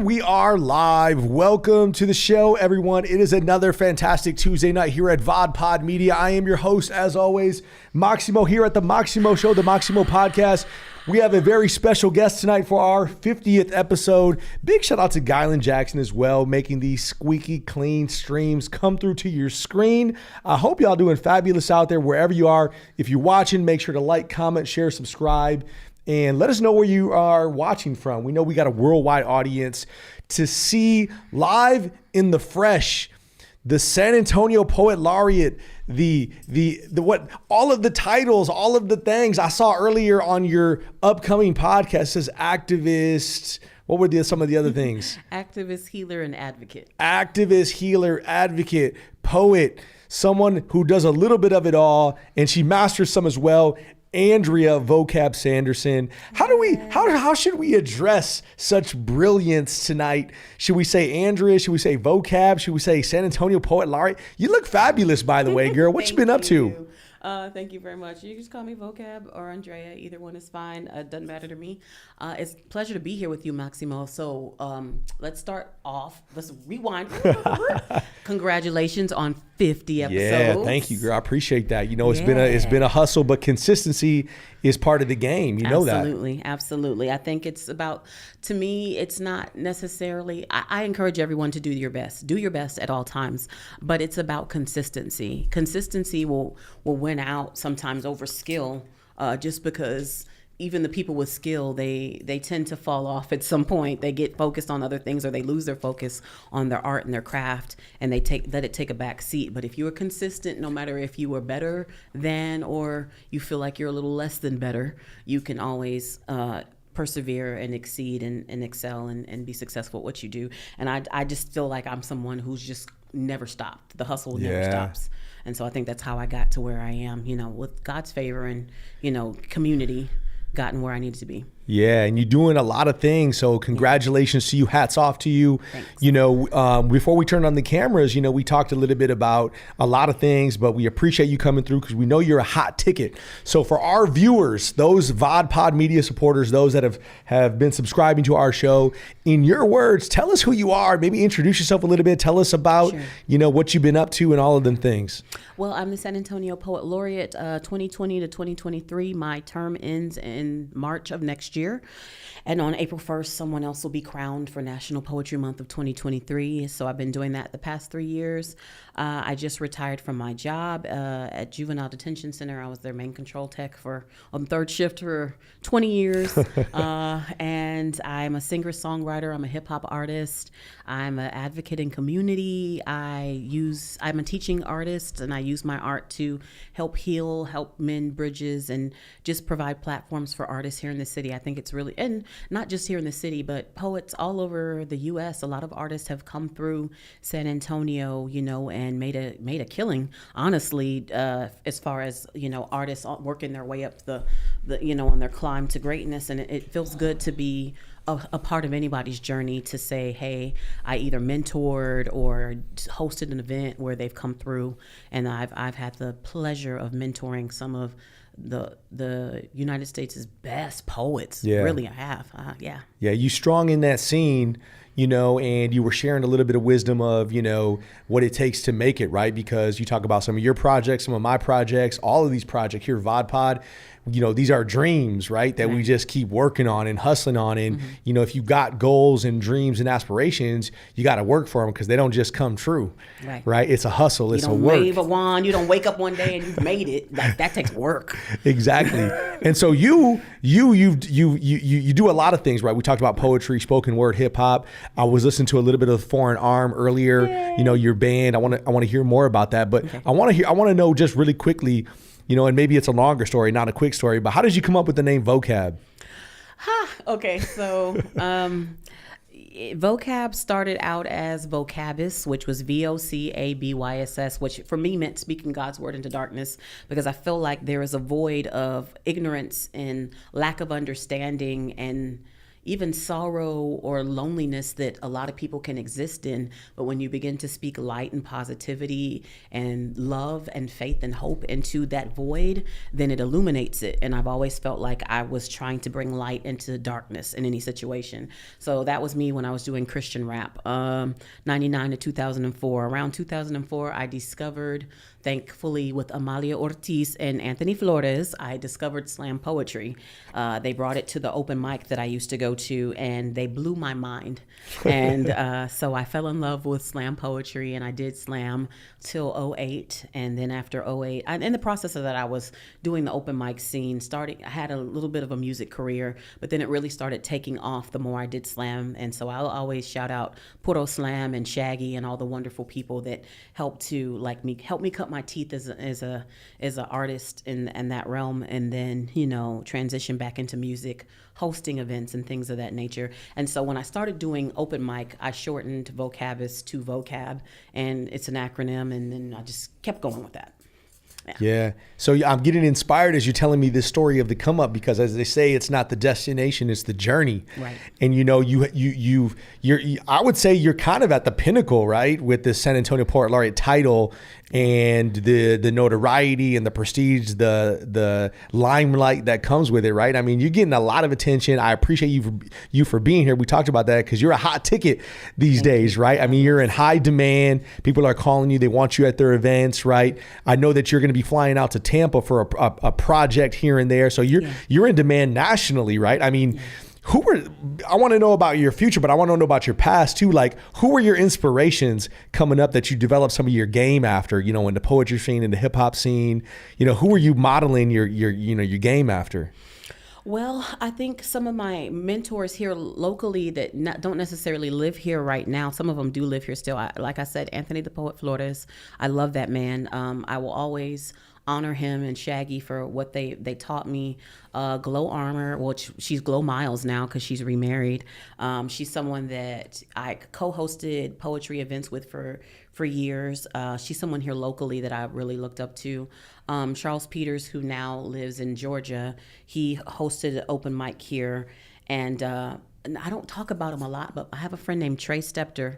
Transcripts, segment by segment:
And we are live. Welcome to the show, everyone. It is another fantastic Tuesday night here at VodPod Media. I am your host, as always, Maximo, here at the Maximo Show, the Maximo Podcast. We have a very special guest tonight for our 50th episode. Big shout out to Gylon Jackson as well, making these squeaky clean streams come through to your screen. I hope y'all doing fabulous out there wherever you are. If you're watching, make sure to like, comment, share, subscribe, and let us know where you are watching from. We know we got a worldwide audience. To see live in the fresh, the San Antonio Poet Laureate, the what, all of the titles, all of the things I saw earlier on your upcoming podcast says activist. What were some of the other things? Activist, healer, and advocate. Activist, healer, advocate, poet, someone who does a little bit of it all, and she masters some as well. Andrea Vocab Sanderson. How should we address such brilliance tonight? Should we say Andrea? Should we say Vocab? Should we say San Antonio Poet Laureate? You look fabulous, by the way, girl. What you been up to? Thank you very much. You can just call me Vocab or Andrea. Either one is fine. It doesn't matter to me. It's a pleasure to be here with you, Maximo. So let's start off. Let's rewind. Congratulations on 50 episodes. Yeah, thank you, girl. I appreciate that. You know, it's been a hustle, but consistency is part of the game. You know that. Absolutely. I think it's about, to me, it's not necessarily, I encourage everyone to do your best. Do your best at all times, but it's about consistency. Consistency will win out sometimes over skill, just because even the people with skill, they tend to fall off at some point. They get focused on other things, or they lose their focus on their art and their craft, and they let it take a back seat. But if you are consistent, no matter if you are better than or you feel like you're a little less than better, you can always persevere and exceed and excel and be successful at what you do. And I just feel like I'm someone who's just never stopped. The hustle never stops. And so I think that's how I got to where I am, with God's favor and, community, gotten where I needed to be. Yeah, and you're doing a lot of things. So congratulations to you. Hats off to you. Thanks. Before we turned on the cameras, we talked a little bit about a lot of things, but we appreciate you coming through because we know you're a hot ticket. So for our viewers, those VodPod Media supporters, those that have been subscribing to our show, in your words, tell us who you are. Maybe introduce yourself a little bit. Tell us about, what you've been up to and all of them things. Well, I'm the San Antonio Poet Laureate 2020 to 2023. My term ends in March of next year. And on April 1st, someone else will be crowned for National Poetry Month of 2023. So I've been doing that the past 3 years. I just retired from my job at Juvenile Detention Center. I was their main control tech on third shift for 20 years. And I'm a singer-songwriter. I'm a hip-hop artist. I'm an advocate in community. I'm a teaching artist, and I use my art to help heal, help mend bridges, and just provide platforms for artists here in the city. I think it's really, and not just here in the city, but poets all over the U.S. A lot of artists have come through San Antonio, and made a killing, honestly, as far as, artists working their way up the on their climb to greatness. And it feels good to be a part of anybody's journey, to say, hey, I either mentored or hosted an event where they've come through, and I've had the pleasure of mentoring some of the United States' best poets. Really, I have. Yeah, you strong in that scene, and you were sharing a little bit of wisdom of, what it takes to make it, right? Because you talk about some of your projects, some of my projects, all of these projects here at VodPod, these are dreams, right? That we just keep working on and hustling on. And, if you've got goals and dreams and aspirations, you got to work for them because they don't just come true, right? It's a hustle. It's a work. You don't wave a wand. You don't wake up one day and you've made it. That takes work. Exactly. And so you do a lot of things, right? We talked about poetry, spoken word, hip hop. I was listening to a little bit of Foreign Arm earlier. Yay. Your band. I want to hear more about that, but I want to know just really quickly, and maybe it's a longer story, not a quick story, but how did you come up with the name Vocab? Okay, so Vocab started out as Vocabus, which was VOCABYSS, which for me meant speaking God's word into darkness, because I feel like there is a void of ignorance and lack of understanding and even sorrow or loneliness that a lot of people can exist in. But when you begin to speak light and positivity and love and faith and hope into that void, then it illuminates it. And I've always felt like I was trying to bring light into darkness in any situation. So that was me when I was doing Christian rap, 99 to 2004. Around 2004, I discovered, thankfully with Amalia Ortiz and Anthony Flores, I discovered slam poetry. They brought it to the open mic that I used to go to, and they blew my mind. And so I fell in love with slam poetry, and I did slam till 2008. And then after 2008, in the process of that, I was doing the open mic scene, I had a little bit of a music career, but then it really started taking off the more I did slam. And so I'll always shout out Puro Slam and Shaggy and all the wonderful people that helped me cut my teeth as a artist in that realm, and then transition back into music, hosting events and things of that nature. And so when I started doing open mic, I shortened Vocabus to Vocab, and it's an acronym, and then I just kept going with that. Yeah. So I'm getting inspired as you're telling me this story of the come up, because as they say, it's not the destination, it's the journey. Right. And I would say you're kind of at the pinnacle, right? With the San Antonio Poet Laureate title and the notoriety and the prestige, the limelight that comes with it, right? I mean, you're getting a lot of attention. I appreciate you for being here. We talked about that because you're a hot ticket these days, right? I mean, you're in high demand. People are calling you. They want you at their events, right? I know that you're going to be flying out to Tampa for a project here and there. So you're in demand nationally, right? I mean, I want to know about your future, but I want to know about your past too. Like, who were your inspirations coming up that you developed some of your game after, in the poetry scene, in the hip hop scene? Who were you modeling your game after? Well, I think some of my mentors here locally that don't necessarily live here right now, some of them do live here still. Like I said, Anthony the Poet Flores, I love that man. I will always honor him and Shaggy for what they taught me. Glow Armor, well, she's Glow Miles now because she's remarried. She's someone that I co-hosted poetry events with for years. She's someone here locally that I really looked up to. Charles Peters, who now lives in Georgia, he hosted an open mic here. And I don't talk about him a lot, but I have a friend named Trey Stepter,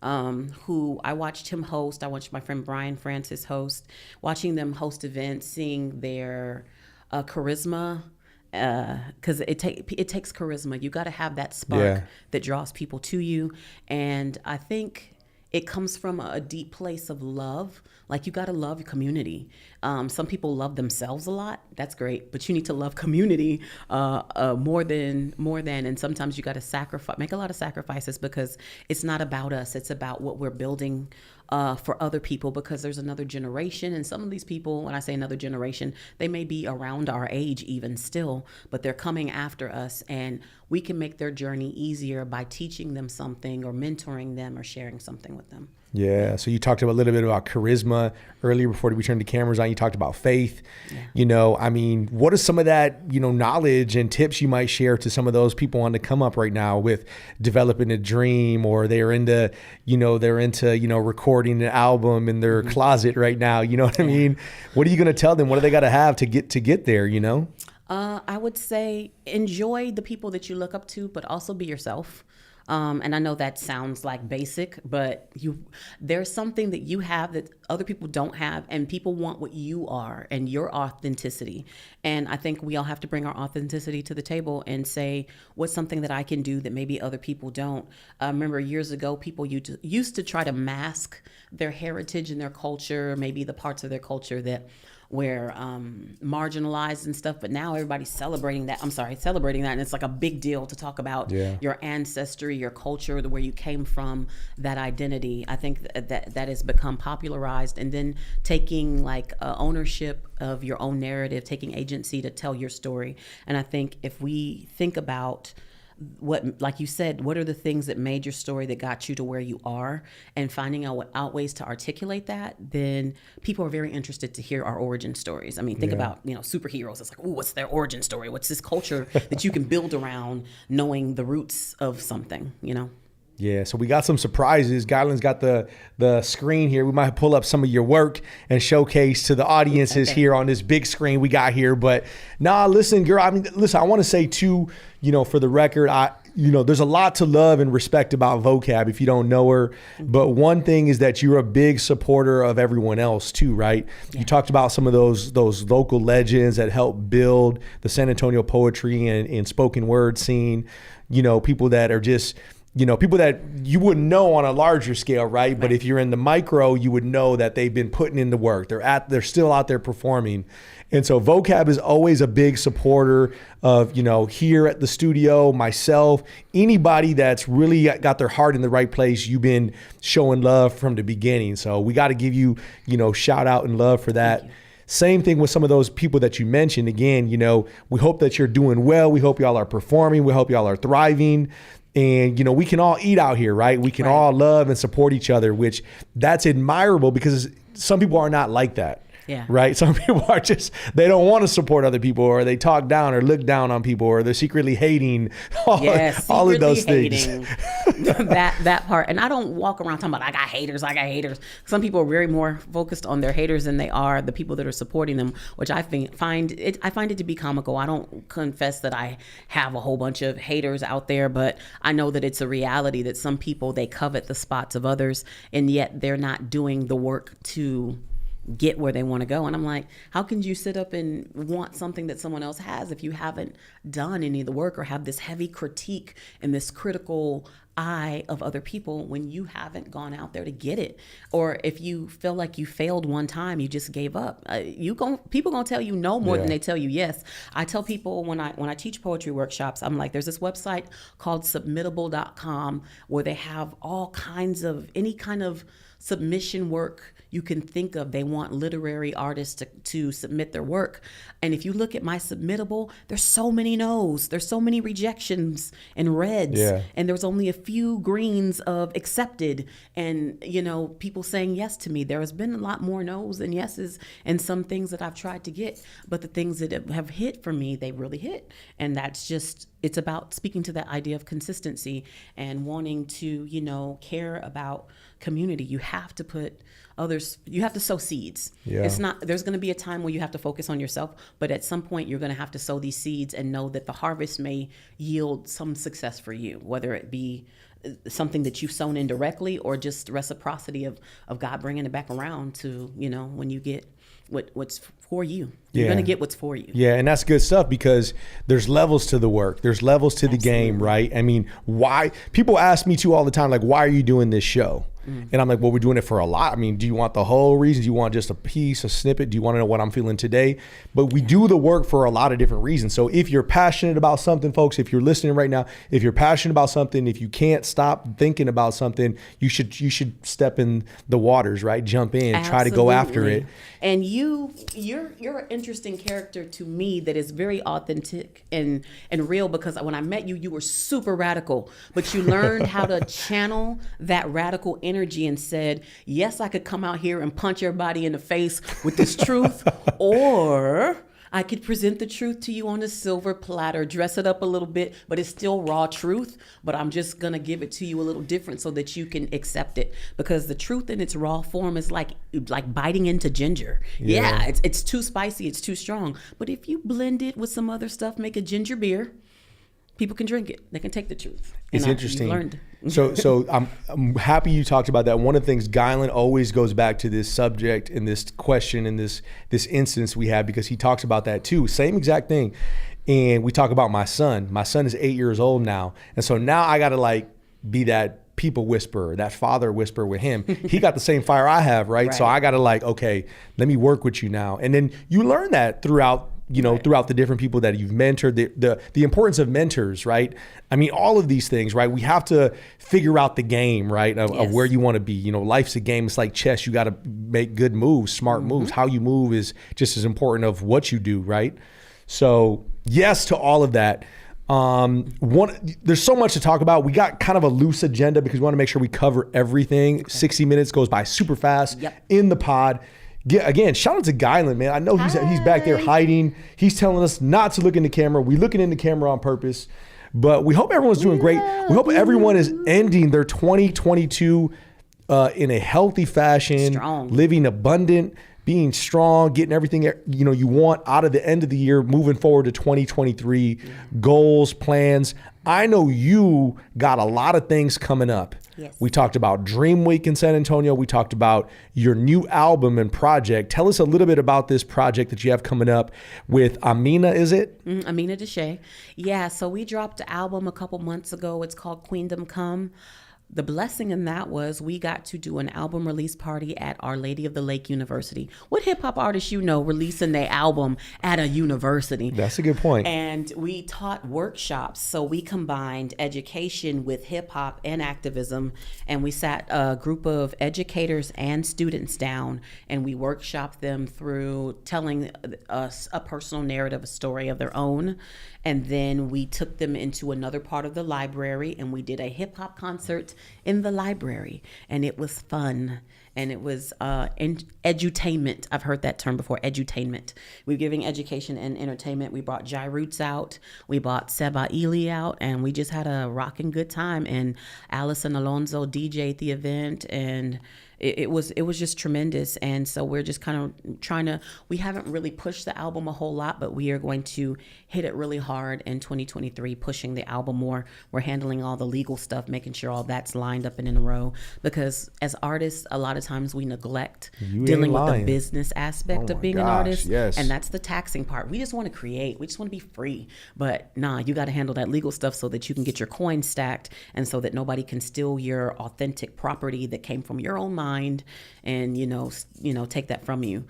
who I watched him host. I watched my friend Brian Francis host, watching them host events, seeing their charisma, because it takes charisma. You got to have that spark that draws people to you. And I think it comes from a deep place of love. Like, you got to love your community. Some people love themselves a lot. That's great. But you need to love community more than. And sometimes you got to make a lot of sacrifices, because it's not about us. It's about what we're building for other people, because there's another generation. And some of these people, when I say another generation, they may be around our age even still, but they're coming after us. And we can make their journey easier by teaching them something or mentoring them or sharing something with them. Yeah. So you talked a little bit about charisma earlier before we turned the cameras on. You talked about faith. Yeah. I mean, what is some of that, knowledge and tips you might share to some of those people on the come up right now with developing a dream, or they're into recording an album in their closet right now. You know what I mean? What are you going to tell them? What do they got to have to get there, I would say enjoy the people that you look up to, but also be yourself. And I know that sounds like basic, but there's something that you have that other people don't have, and people want what you are and your authenticity. And I think we all have to bring our authenticity to the table and say, what's something that I can do that maybe other people don't? I remember years ago, people used to try to mask their heritage and their culture, maybe the parts of their culture that were marginalized and stuff, but now everybody's celebrating that. And it's like a big deal to talk about your ancestry, your culture, where you came from, that identity. I think that has become popularized, and then taking ownership of your own narrative, taking agency to tell your story. And I think if we think about like you said, what are the things that made your story that got you to where you are, and finding out ways to articulate that, then people are very interested to hear our origin stories. I mean, think about, superheroes. It's like, ooh, what's their origin story? What's this culture that you can build around knowing the roots of something, Yeah, so we got some surprises. Gylon's got the screen here. We might pull up some of your work and showcase to the audiences here on this big screen we got here. But listen, girl, I want to say too, for the record, there's a lot to love and respect about Vocab if you don't know her. But one thing is that you're a big supporter of everyone else too, right? Yeah. You talked about some of those local legends that help build the San Antonio poetry and spoken word scene. People that are just, people that you wouldn't know on a larger scale, right? But if you're in the micro, you would know that they've been putting in the work. They're still out there performing. And so Vocab is always a big supporter of, here at the studio, myself, anybody that's really got their heart in the right place. You've been showing love from the beginning. So we got to give you, shout out and love for that. Same thing with some of those people that you mentioned. Again, we hope that you're doing well. We hope y'all are performing. We hope y'all are thriving. And, we can all eat out here, right? We can all love and support each other, which that's admirable because some people are not like that. Yeah. Right. Some people are they don't want to support other people, or they talk down or look down on people, or they're secretly hating all of those things. that part. And I don't walk around talking about, I got haters. Some people are very more focused on their haters than they are the people that are supporting them, which I find it to be comical. I don't confess that I have a whole bunch of haters out there, but I know that it's a reality that some people, they covet the spots of others, and yet they're not doing the work to get where they want to go. And I'm like, how can you sit up and want something that someone else has if you haven't done any of the work or have this heavy critique and this critical eye of other people when you haven't gone out there to get it? Or if you feel like you failed one time, you just gave up. People gonna tell you no more than they tell you yes. I tell people when I teach poetry workshops, I'm like, there's this website called submittable.com where they have all kinds of any kind of submission work you can think of. They want literary artists to submit their work. And if you look at my submittable, there's so many no's, there's so many rejections and reds, and there's only a few greens of accepted, and people saying yes to me. There has been a lot more no's than yeses and some things that I've tried to get, but the things that have hit for me, they really hit. And that's just, it's about speaking to that idea of consistency and wanting to, care about community. You have to put others, you have to sow seeds. It's not, there's going to be a time where you have to focus on yourself, but at some point you're going to have to sow these seeds and know that the harvest may yield some success for you, whether it be something that you've sown indirectly or just reciprocity of God bringing it back around to, when you get what's for you. You're going to get what's for you. Yeah, and that's good stuff because there's levels to the work. There's levels to the game, right? I mean, why? People ask me too all the time, like, why are you doing this show? And I'm like, well, we're doing it for a lot. I mean, do you want the whole reason? Do you want just a piece, a snippet? Do you want to know what I'm feeling today? But we do the work for a lot of different reasons. So if you're passionate about something, folks, if you're listening right now, if you're passionate about something, if you can't stop thinking about something, you should step in the waters, right? Jump in, try to go after it. And you're an interesting character to me that is very authentic and real, because when I met you, you were super radical, but you learned how to channel that radical energy and said, yes, I could come out here and punch everybody in the face with this truth, or I could present the truth to you on a silver platter, dress it up a little bit, but it's still raw truth, but I'm just going to give it to you a little different so that you can accept it, because the truth in its raw form is like biting into ginger. Yeah, it's too spicy, it's too strong. But if you blend it with some other stuff, make a ginger beer, people can drink it. They can take the truth. It's interesting. So I'm happy you talked about that. One of the things, Gylon always goes back to this subject and this question and this instance we had, because he talks about that too. Same exact thing. And we talk about my son. My son is 8 years old now. And so now I got to be that people whisperer, that father whisperer with him. He got the same fire I have, right? So I got to okay, let me work with you now. And then you learn that throughout the different people that you've mentored, the importance of mentors, right? I mean, all of these things, right? We have to figure out the game, right? Of where you want to be. Life's a game. It's like chess. You got to make good moves, smart moves. How you move is just as important of what you do, right? So yes to all of that. There's so much to talk about. We got kind of a loose agenda because we want to make sure we cover everything. Okay. 60 minutes goes by super fast in the pod. Again, shout out to Gylon, man. I know he's back there hiding. He's telling us not to look in the camera. We're looking in the camera on purpose. But we hope everyone's doing great. We hope everyone is ending their 2022 in a healthy fashion, living abundant, being strong, getting everything you want out of the end of the year, moving forward to 2023, goals, plans. I know you got a lot of things coming up. Yes. We talked about Dream Week in San Antonio. We talked about your new album and project. Tell us a little bit about this project that you have coming up with Amina, is it? Amina Deshay. Yeah, so we dropped the album a couple months ago. It's called Queendom Come. The blessing in that was we got to do an album release party at Our Lady of the Lake University. What hip hop artists releasing their album at a university? That's a good point. And we taught workshops. So we combined education with hip hop and activism. And we sat a group of educators and students down and we workshopped them through telling us a personal narrative, a story of their own. And then we took them into another part of the library and we did a hip hop concert in the library. And it was fun. And it was edutainment. I've heard that term before, edutainment. We're giving education and entertainment. We brought Jai Roots out. We brought Seba Ely out. And we just had a rocking good time. And Allison Alonso DJ'd the event. And it was just tremendous. And so we're just kind of we haven't really pushed the album a whole lot, but we are going to hit it really hard in 2023, pushing the album more. We're handling all the legal stuff, making sure all that's lined up and in a row. Because as artists, a lot of times we neglect dealing with the business aspect of being an artist. Yes. And that's the taxing part. We just want to create. We just want to be free. But you got to handle that legal stuff so that you can get your coins stacked and so that nobody can steal your authentic property that came from your own mind and take that from you.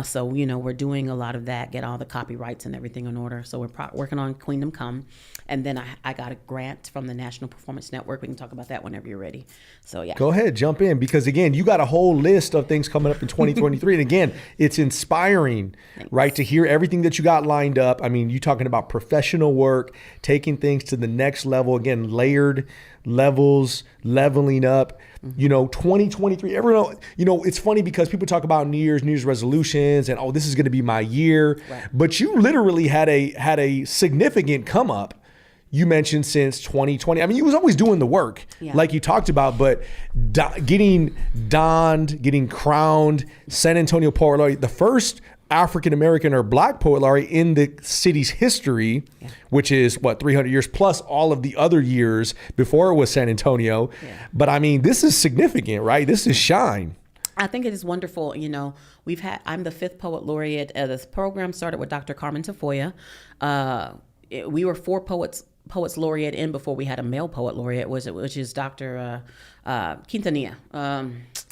So we're doing a lot of that, get all the copyrights and everything in order. So we're working on Queendom Come, and then I got a grant from the National Performance Network. We can talk about that whenever you're ready. So yeah, go ahead, jump in, because again, you got a whole list of things coming up in 2023, and again, it's inspiring. Thanks. Right, to hear everything that you got lined up. I mean, you talking about professional work, taking things to the next level. Again, layered levels, leveling up. 2023, everyone, it's funny because people talk about New Year's resolutions and, this is going to be my year. Right. But you literally had a significant come up. You mentioned since 2020. I mean, you was always doing the work, like you talked about, but getting crowned San Antonio Poet Laureate, the first African-American or Black poet laureate in the city's history, which is 300 years plus all of the other years before it was San Antonio. Yeah. But I mean, this is significant, right? This is shine. I think it is wonderful. I'm the 5th poet laureate. This program started with Dr. Carmen Tafoya. We were 4 poets laureate in before we had a male poet laureate, which is Dr. Quintanilla.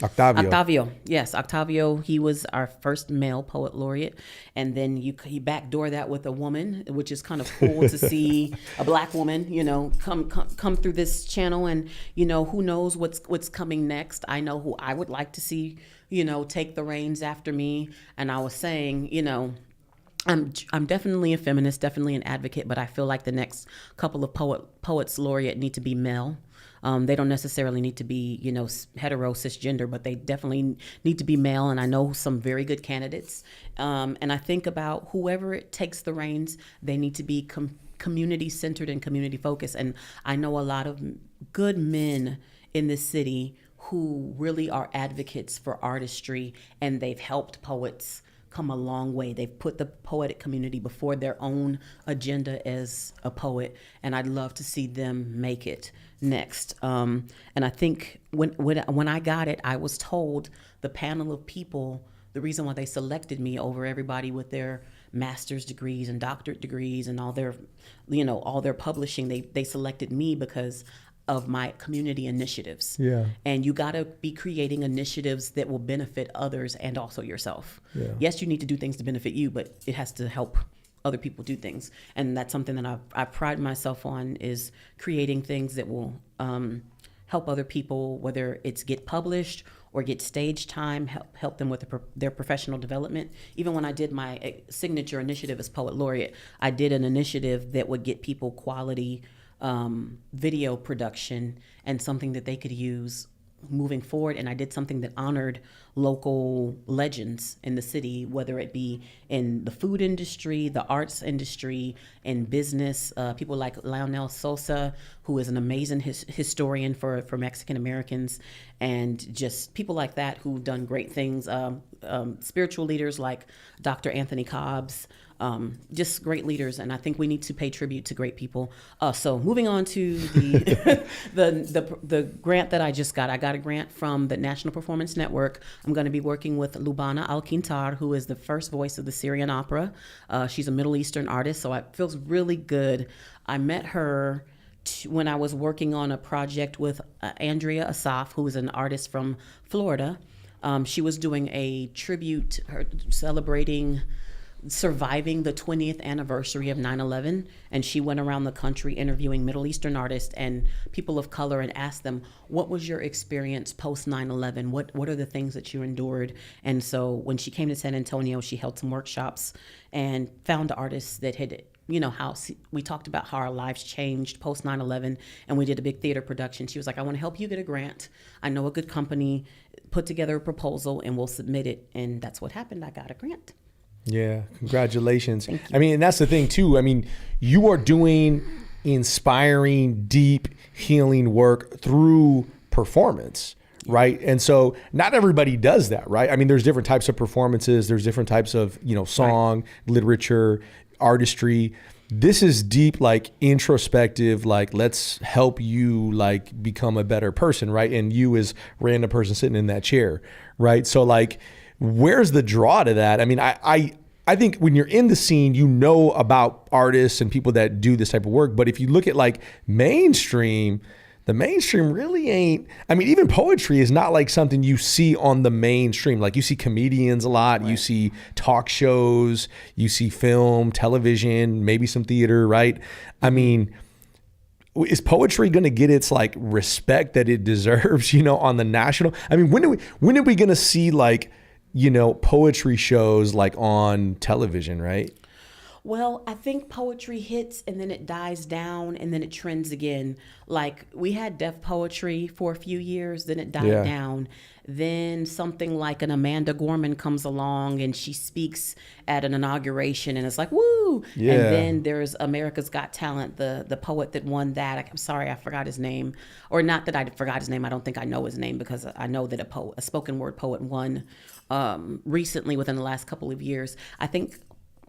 Octavio. Yes, Octavio. He was our first male poet laureate. And then he backdoor that with a woman, which is kind of cool to see a Black woman, come through this channel. And, who knows what's coming next. I know who I would like to see, take the reins after me. And I was saying, I'm definitely a feminist, definitely an advocate, but I feel like the next couple of poets laureate need to be male. They don't necessarily need to be, hetero, cisgender, but they definitely need to be male. And I know some very good candidates. And I think about whoever it takes the reins, they need to be community centered and community focused. And I know a lot of good men in this city who really are advocates for artistry, and they've helped poets come a long way. They've put the poetic community before their own agenda as a poet, and I'd love to see them make it next. And I think when I got it, I was told the panel of people, the reason why they selected me over everybody with their master's degrees and doctorate degrees and all their publishing, they selected me because of my community initiatives. Yeah. And you got to be creating initiatives that will benefit others and also yourself. Yeah. Yes, you need to do things to benefit you, but it has to help other people do things. And that's something that I pride myself on, is creating things that will help other people, whether it's get published or get stage time, help them with their professional development. Even when I did my signature initiative as Poet Laureate, I did an initiative that would get people quality video production and something that they could use moving forward. And I did something that honored local legends in the city, whether it be in the food industry, the arts industry, in business. People like Lionel Sosa, who is an amazing historian for Mexican Americans, and just people like that who've done great things. Spiritual leaders like Dr. Anthony Cobbs, just great leaders, and I think we need to pay tribute to great people. So moving on to the the grant that I just got. I got a grant from the National Performance Network. I'm going to be working with Lubana Al-Kintar, who is the first voice of the Syrian opera. She's a Middle Eastern artist, so it feels really good. I met her when I was working on a project with Andrea Asaf, who is an artist from Florida. She was doing a tribute, celebrating surviving the 20th anniversary of 9/11, and she went around the country interviewing Middle Eastern artists and people of color and asked them, what was your experience post 9/11? What are the things that you endured? And so when she came to San Antonio, she held some workshops and found artists that had, how we talked about how our lives changed post 9/11, and we did a big theater production. She was like, I want to help you get a grant. I know a good company, put together a proposal, and we'll submit it. And that's what happened. I got a grant. Yeah, congratulations. I mean, and that's the thing too. I mean, you are doing inspiring, deep, healing work through performance, right? And so not everybody does that, right? I mean, there's different types of performances. There's different types of, song, literature, artistry. This is deep, like introspective, like let's help you like become a better person, right? And you as random person sitting in that chair, right? So like, where's the draw to that? I mean, I think when you're in the scene, about artists and people that do this type of work. But if you look at like mainstream, the mainstream really ain't, I mean, even poetry is not like something you see on the mainstream. Like you see comedians a lot, right. You see talk shows, you see film, television, maybe some theater, right? I mean, is poetry going to get its like respect that it deserves, on the national? I mean, when are we going to see like, poetry shows like on television, right? Well, I think poetry hits and then it dies down and then it trends again. Like we had deaf poetry for a few years, then it died down. Then something like an Amanda Gorman comes along and she speaks at an inauguration and it's like, woo! Yeah. And then there's America's Got Talent, the poet that won that. I'm sorry, I forgot his name. Or not that I forgot his name. I don't think I know his name because I know that a spoken word poet won recently within the last couple of years. I think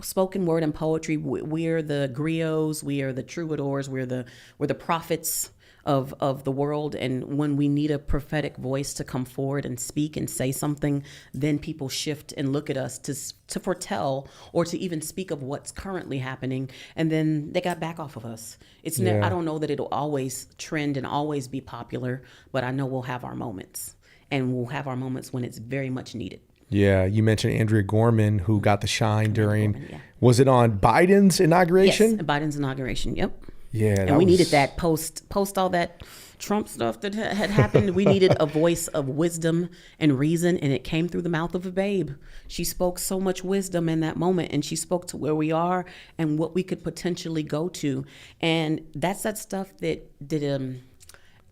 spoken word and poetry, we're the griots, we are the troubadours, we're the prophets of the world. And when we need a prophetic voice to come forward and speak and say something, then people shift and look at us to foretell or to even speak of what's currently happening. And then they got back off of us. I don't know that it'll always trend and always be popular, but I know we'll have our moments, and we'll have our moments when it's very much needed. Yeah, you mentioned Andrea Gorman, who got the shine during, was it on Biden's inauguration? Yes, Biden's inauguration, yep. Yeah. And we needed that post all that Trump stuff that had happened. We needed a voice of wisdom and reason, and it came through the mouth of a babe. She spoke so much wisdom in that moment, and she spoke to where we are and what we could potentially go to. And that's that stuff that it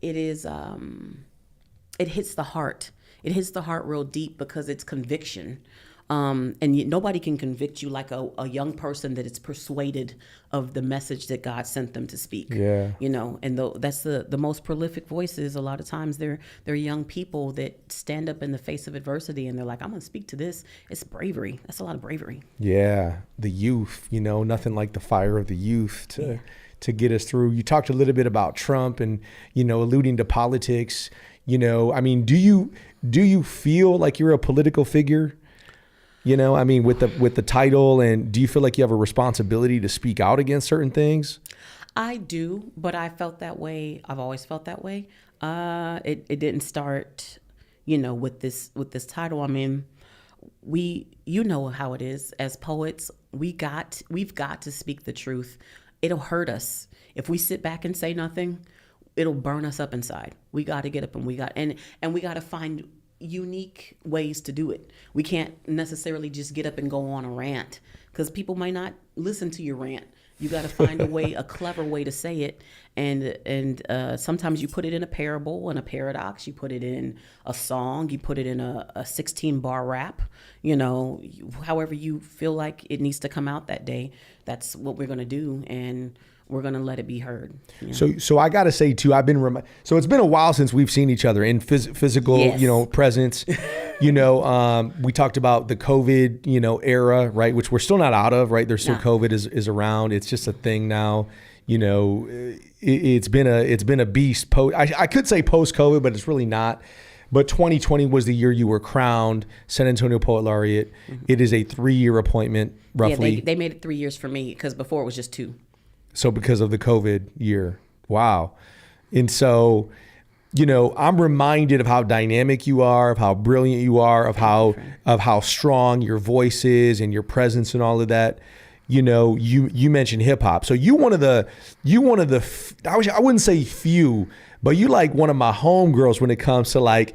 hits the heart. It hits the heart real deep because it's conviction. And nobody can convict you like a young person that is persuaded of the message that God sent them to speak. Yeah. And that's the most prolific voices. A lot of times they're young people that stand up in the face of adversity and they're like, I'm going to speak to this. It's bravery. That's a lot of bravery. Yeah. The youth, nothing like the fire of the youth to get us through. You talked a little bit about Trump and, alluding to politics. I mean, do you feel like you're a political figure? I mean, with the title, and do you feel like you have a responsibility to speak out against certain things? I do, but I felt that way. I've always felt that way. It didn't start, with this title. I mean, you know how it is as poets. We've got to speak the truth. It'll hurt us if we sit back and say nothing. It'll burn us up inside. We got to get up and we got to find unique ways to do it. We can't necessarily just get up and go on a rant because people might not listen to your rant. You got to find a clever way to say it. And sometimes you put it in a parable and a paradox. You put it in a song. You put it in a 16-bar rap. However you feel like it needs to come out that day, that's what we're going to do. And we're going to let it be heard. So I got to say too, so it's been a while since we've seen each other in physical, yes. Presence. We talked about the COVID, era, right? Which we're still not out of, right? There's still COVID is around. It's just a thing now. It's been a beast. I could say post COVID, but it's really not. But 2020 was the year you were crowned San Antonio Poet Laureate. Mm-hmm. It is a 3-year appointment, roughly. Yeah, they made it 3 years for me because before it was just 2. So because of the COVID year. Wow. And so, I'm reminded of how dynamic you are, of how brilliant you are, of how strong your voice is and your presence and all of that. You mentioned hip hop. So you one of the I wouldn't say few, but you like one of my homegirls when it comes to like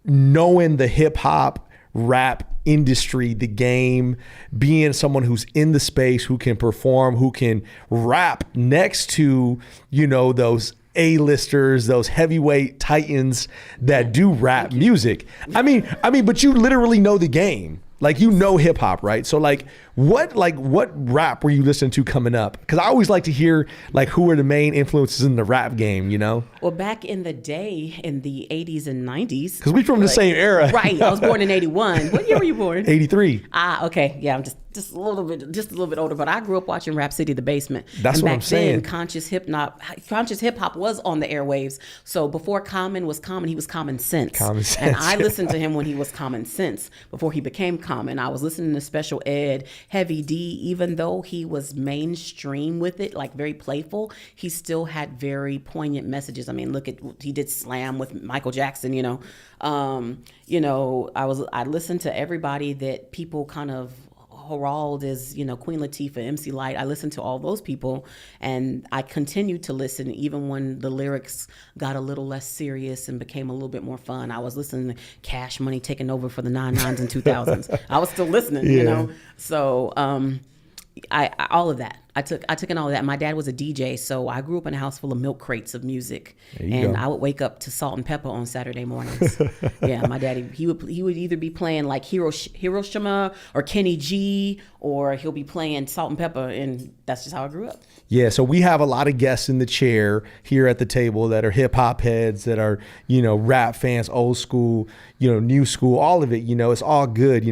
knowing the hip hop rap industry, the game, being someone who's in the space, who can perform, who can rap next to, those A-listers, those heavyweight titans that do rap music. I mean, but you literally know the game. Like, hip hop, right? So like what rap were you listening to coming up? Because I always like to hear like who are the main influences in the rap game, Well, back in the day, in the 80s and 90s. Because we're from the same era. Right. I was born in 81. What year were you born? 83. Okay. Yeah, I'm just a little bit older, but I grew up watching Rap City, the Basement. That's what I'm saying. Back then, conscious hip hop was on the airwaves. So before Common was Common, he was Common Sense. And I listened to him when he was Common Sense. Before he became Common, I was listening to Special Ed, Heavy D. Even though he was mainstream with it, like very playful, he still had very poignant messages. I mean, look at, he did Slam with Michael Jackson. I listened to everybody that people kind of herald as, Queen Latifah, MC Lyte. I listened to all those people, and I continued to listen even when the lyrics got a little less serious and became a little bit more fun. I was listening to Cash Money taking over for the 99s and 2000s. I was still listening, So I all of that. I took in all of that. My dad was a DJ, so I grew up in a house full of milk crates of music, and I would wake up to Salt and Pepper on Saturday mornings. Yeah, my daddy he would either be playing like Hiroshima or Kenny G, or he'll be playing Salt and Pepper, and that's just how I grew up. Yeah, so we have a lot of guests in the chair here at the table that are hip hop heads, that are rap fans, old school, new school, all of it. It's all good.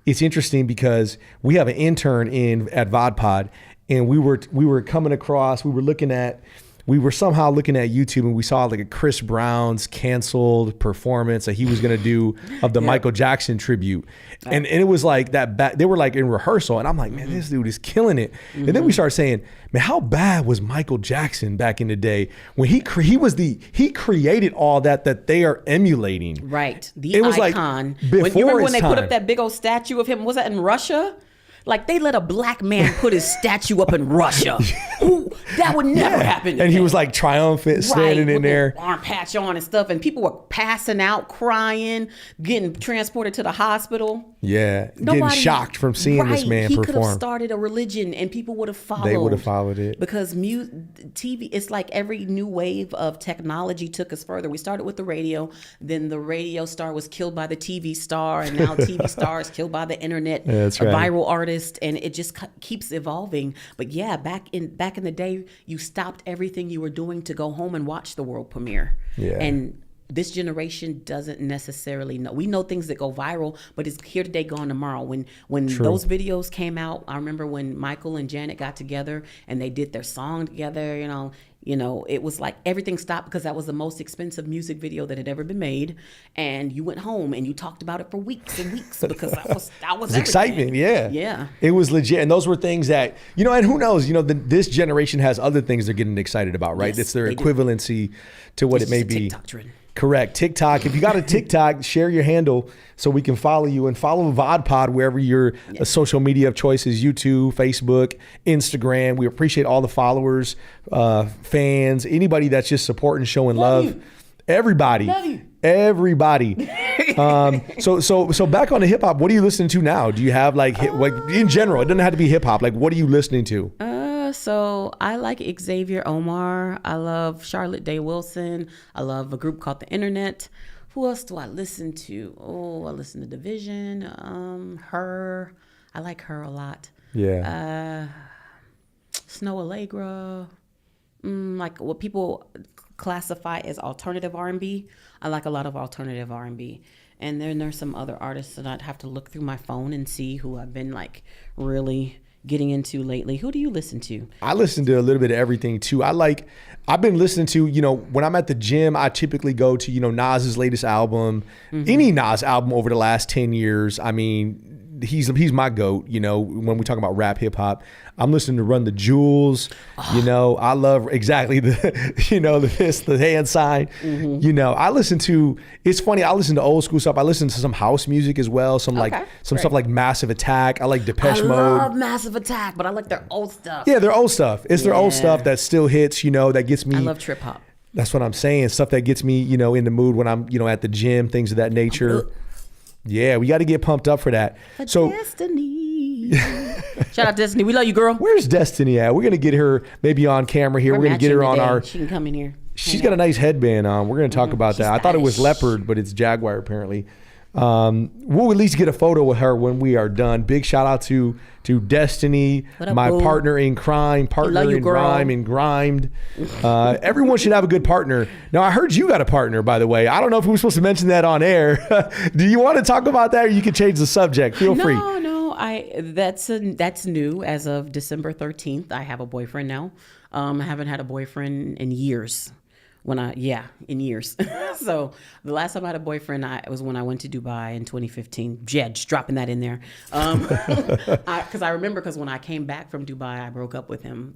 It's interesting because we have an intern at VodPod, and we were coming across, we were somehow looking at YouTube, and we saw like a Chris Brown's canceled performance that he was going to do of the Michael Jackson tribute. And it was like that, they were like in rehearsal, and I'm like, man, this dude is killing it. And then we started saying, man, how bad was Michael Jackson back in the day when he created all that they are emulating. Right. It was icon. Like before you remember when they time. put up that big old statue of him? Was that in Russia? Like, they let a black man put his statue up in Russia. That would never happen today. And he was like triumphant, standing in there. Arm patch on and stuff. And people were passing out, crying, getting transported to the hospital. Yeah, getting shocked from seeing this man perform. He could have started a religion and people would have followed. They would have followed it. Because TV, it's like every new wave of technology took us further. We started with the radio, then the radio star was killed by the TV star, and now TV star is killed by the internet, that's right. Viral artist, and it just keeps evolving. But yeah, back in the day, you stopped everything you were doing to go home and watch the world premiere. Yeah. And this generation doesn't necessarily know. We know things that go viral, but it's here today, gone tomorrow. When those videos came out, I remember when Michael and Janet got together and they did their song together, it was like everything stopped because that was the most expensive music video that had ever been made. And you went home and you talked about it for weeks and weeks because that was excitement. Yeah. Yeah. It was legit. And those were things that, and who knows, this generation has other things they're getting excited about, right? Yes, it's their equivalency to what it may be. TikTok trend. Correct. TikTok. If you got a TikTok, share your handle so we can follow you, and follow VodPod wherever your social media of choice is: YouTube, Facebook, Instagram. We appreciate all the followers, fans, anybody that's just supporting, showing love. You. Everybody. Love you. Everybody. So back on the hip hop, what are you listening to now? Do you have like in general? It doesn't have to be hip hop. Like, what are you listening to? So I like Xavier Omar. I love Charlotte Day Wilson. I love a group called The Internet. Who else do I listen to? Oh, I listen to Division. Her. I like her a lot. Yeah. Snow Allegra. Like what people classify as alternative R&B. I like a lot of alternative R&B. And then there's some other artists that I'd have to look through my phone and see who I've been like really getting into lately. Who do you listen to? I listen to a little bit of everything too. I've been listening to, when I'm at the gym, I typically go to, Nas's latest album, any Nas album over the last 10 years. I mean, he's my GOAT, when we talk about rap hip hop. I'm listening to Run the Jewels. I love exactly the fist, the hand sign. I listen to, it's funny, I listen to old school stuff. I listen to some house music as well. Some stuff like Massive Attack. I like Depeche Mode. I love Massive Attack, but I like their old stuff. Yeah, their old stuff. It's their old stuff that still hits, that gets me. I love trip hop. That's what I'm saying. Stuff that gets me, in the mood when I'm, at the gym, things of that nature. Yeah, we got to get pumped up for that. Destiny. Shout out Destiny. We love you, girl. Where's Destiny at? We're going to get her maybe on camera here. We're going to get her on our... She can come in here. She's got a nice headband on. We're going to talk about that. I thought it was leopard, but it's jaguar apparently. We'll at least get a photo with her when we are done. Big shout out to Destiny, my partner in crime, partner in rhyme and grind. Everyone should have a good partner. Now, I heard you got a partner, by the way. I don't know if we were supposed to mention that on air. Do you want to talk about that, or you can change the subject? Feel free. No. That's new as of December 13th. I have a boyfriend now. I haven't had a boyfriend in years. In years. So the last time I had a boyfriend, was when I went to Dubai in 2015. Yeah, just dropping that in there. Because I remember, when I came back from Dubai, I broke up with him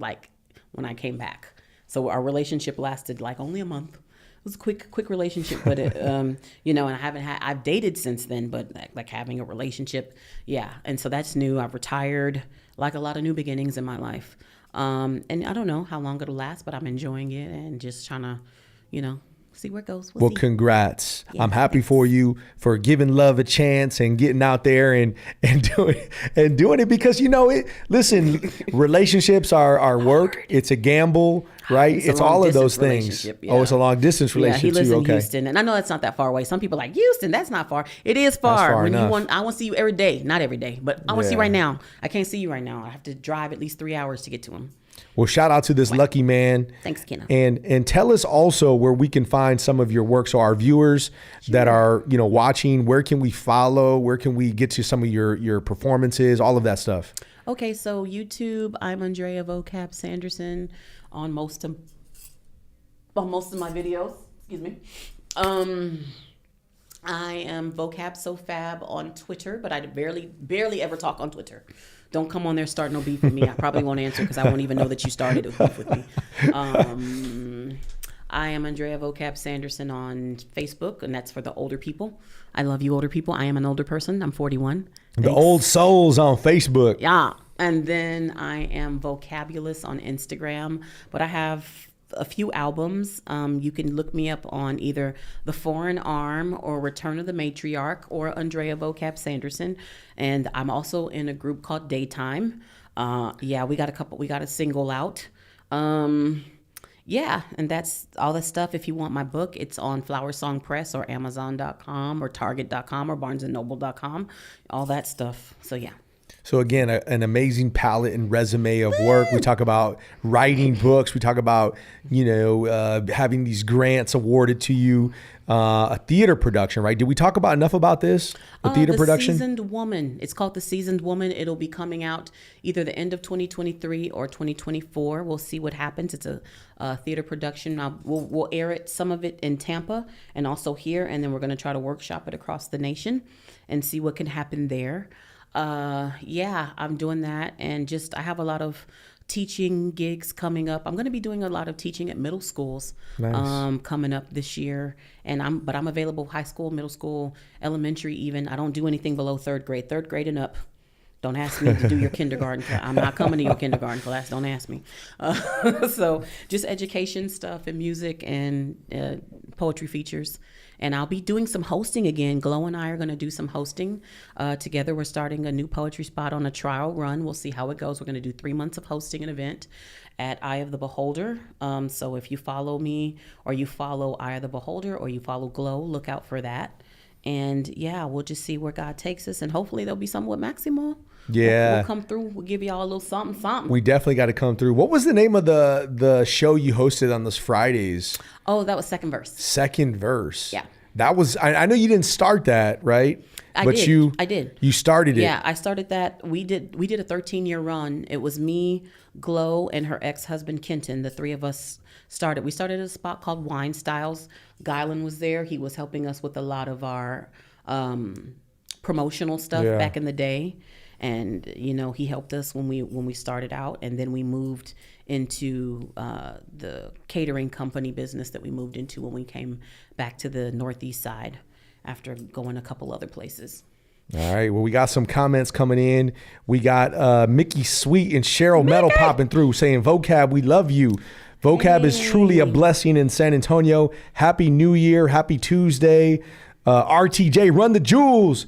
when I came back. So our relationship lasted only a month. It was a quick relationship, but and I've dated since then, but having a relationship, yeah. And so that's new. I've retired, a lot of new beginnings in my life. And I don't know how long it'll last, but I'm enjoying it and just trying to, see where it goes. We'll see. Congrats. Yeah, I'm happy for you for giving love a chance and getting out there and doing it because, listen, relationships are work. It's a gamble, right? It's all of those things. Yeah. Oh, it's a long distance relationship he lives too. In Houston, and I know that's not that far away. Some people are like, Houston, that's not far. It is far. That's far enough. I want to see you every day. Not every day, but I want to see you right now. I can't see you right now. I have to drive at least 3 hours to get to him. Well, shout out to this lucky man. Thanks, Kenna. And tell us also where we can find some of your work. So our viewers that are, watching, where can we follow? Where can we get to some of your performances? All of that stuff. Okay, so YouTube, I'm Andrea Vocab Sanderson on most of my videos. Excuse me. I am Vocab So Fab on Twitter, but I barely ever talk on Twitter. Don't come on there, start no beef with me. I probably won't answer because I won't even know that you started a beef with me. I am Andrea Vocab Sanderson on Facebook, and that's for the older people. I love you older people. I am an older person. I'm 41. Thanks. The old souls on Facebook. Yeah. And then I am Vocabulous on Instagram, but I have a few albums. You can look me up on either The Foreign Arm or Return of the Matriarch or Andrea Vocab Sanderson. And I'm also in a group called Daytime. We got a single out. And that's all the stuff. If you want my book, it's on Flower Song Press or Amazon.com or Target.com or BarnesandNoble.com, all that stuff. So yeah. So again, an amazing palette and resume of work. We talk about writing books. We talk about, having these grants awarded to you. A theater production, right? Did we talk about enough about this? The theater production? The Seasoned Woman. It's called The Seasoned Woman. It'll be coming out either the end of 2023 or 2024. We'll see what happens. It's a theater production. We'll air it, some of it in Tampa and also here, and then we're going to try to workshop it across the nation and see what can happen there. I'm doing that, and I have a lot of teaching gigs coming up. I'm going to be doing a lot of teaching at middle schools. Nice. Coming up this year, and I'm available high school, middle school, elementary even. I don't do anything below third grade and up. Don't ask me to do your kindergarten class. I'm not coming to your kindergarten class. Don't ask me. So just education stuff and music and poetry features. And I'll be doing some hosting again. Glow and I are going to do some hosting together. We're starting a new poetry spot on a trial run. We'll see how it goes. We're going to do 3 months of hosting an event at Eye of the Beholder. So if you follow me or you follow Eye of the Beholder or you follow Glow, look out for that. And yeah, we'll just see where God takes us. And hopefully there'll be something with Maximo. Yeah. We'll come through. We'll give y'all a little something. We definitely got to come through. What was the name of the show you hosted on those Fridays? Oh, that was Second Verse. Second Verse. Yeah. That was, I know you didn't start that, right? I did. You started it. Yeah, I started that. We did a 13-year run. It was me, Glow, and her ex-husband, Kenton. The three of us started. We started at a spot called Wine Styles. Gylon was there. He was helping us with a lot of our promotional stuff back in the day. And, he helped us when we started out. And then we moved into the catering company business that we moved into when we came back to the Northeast side after going a couple other places. All right. Well, we got some comments coming in. We got Mickey Sweet and Cheryl Metal popping through saying, Vocab, we love you. Vocab is truly a blessing in San Antonio. Happy New Year. Happy Tuesday. RTJ, run the jewels.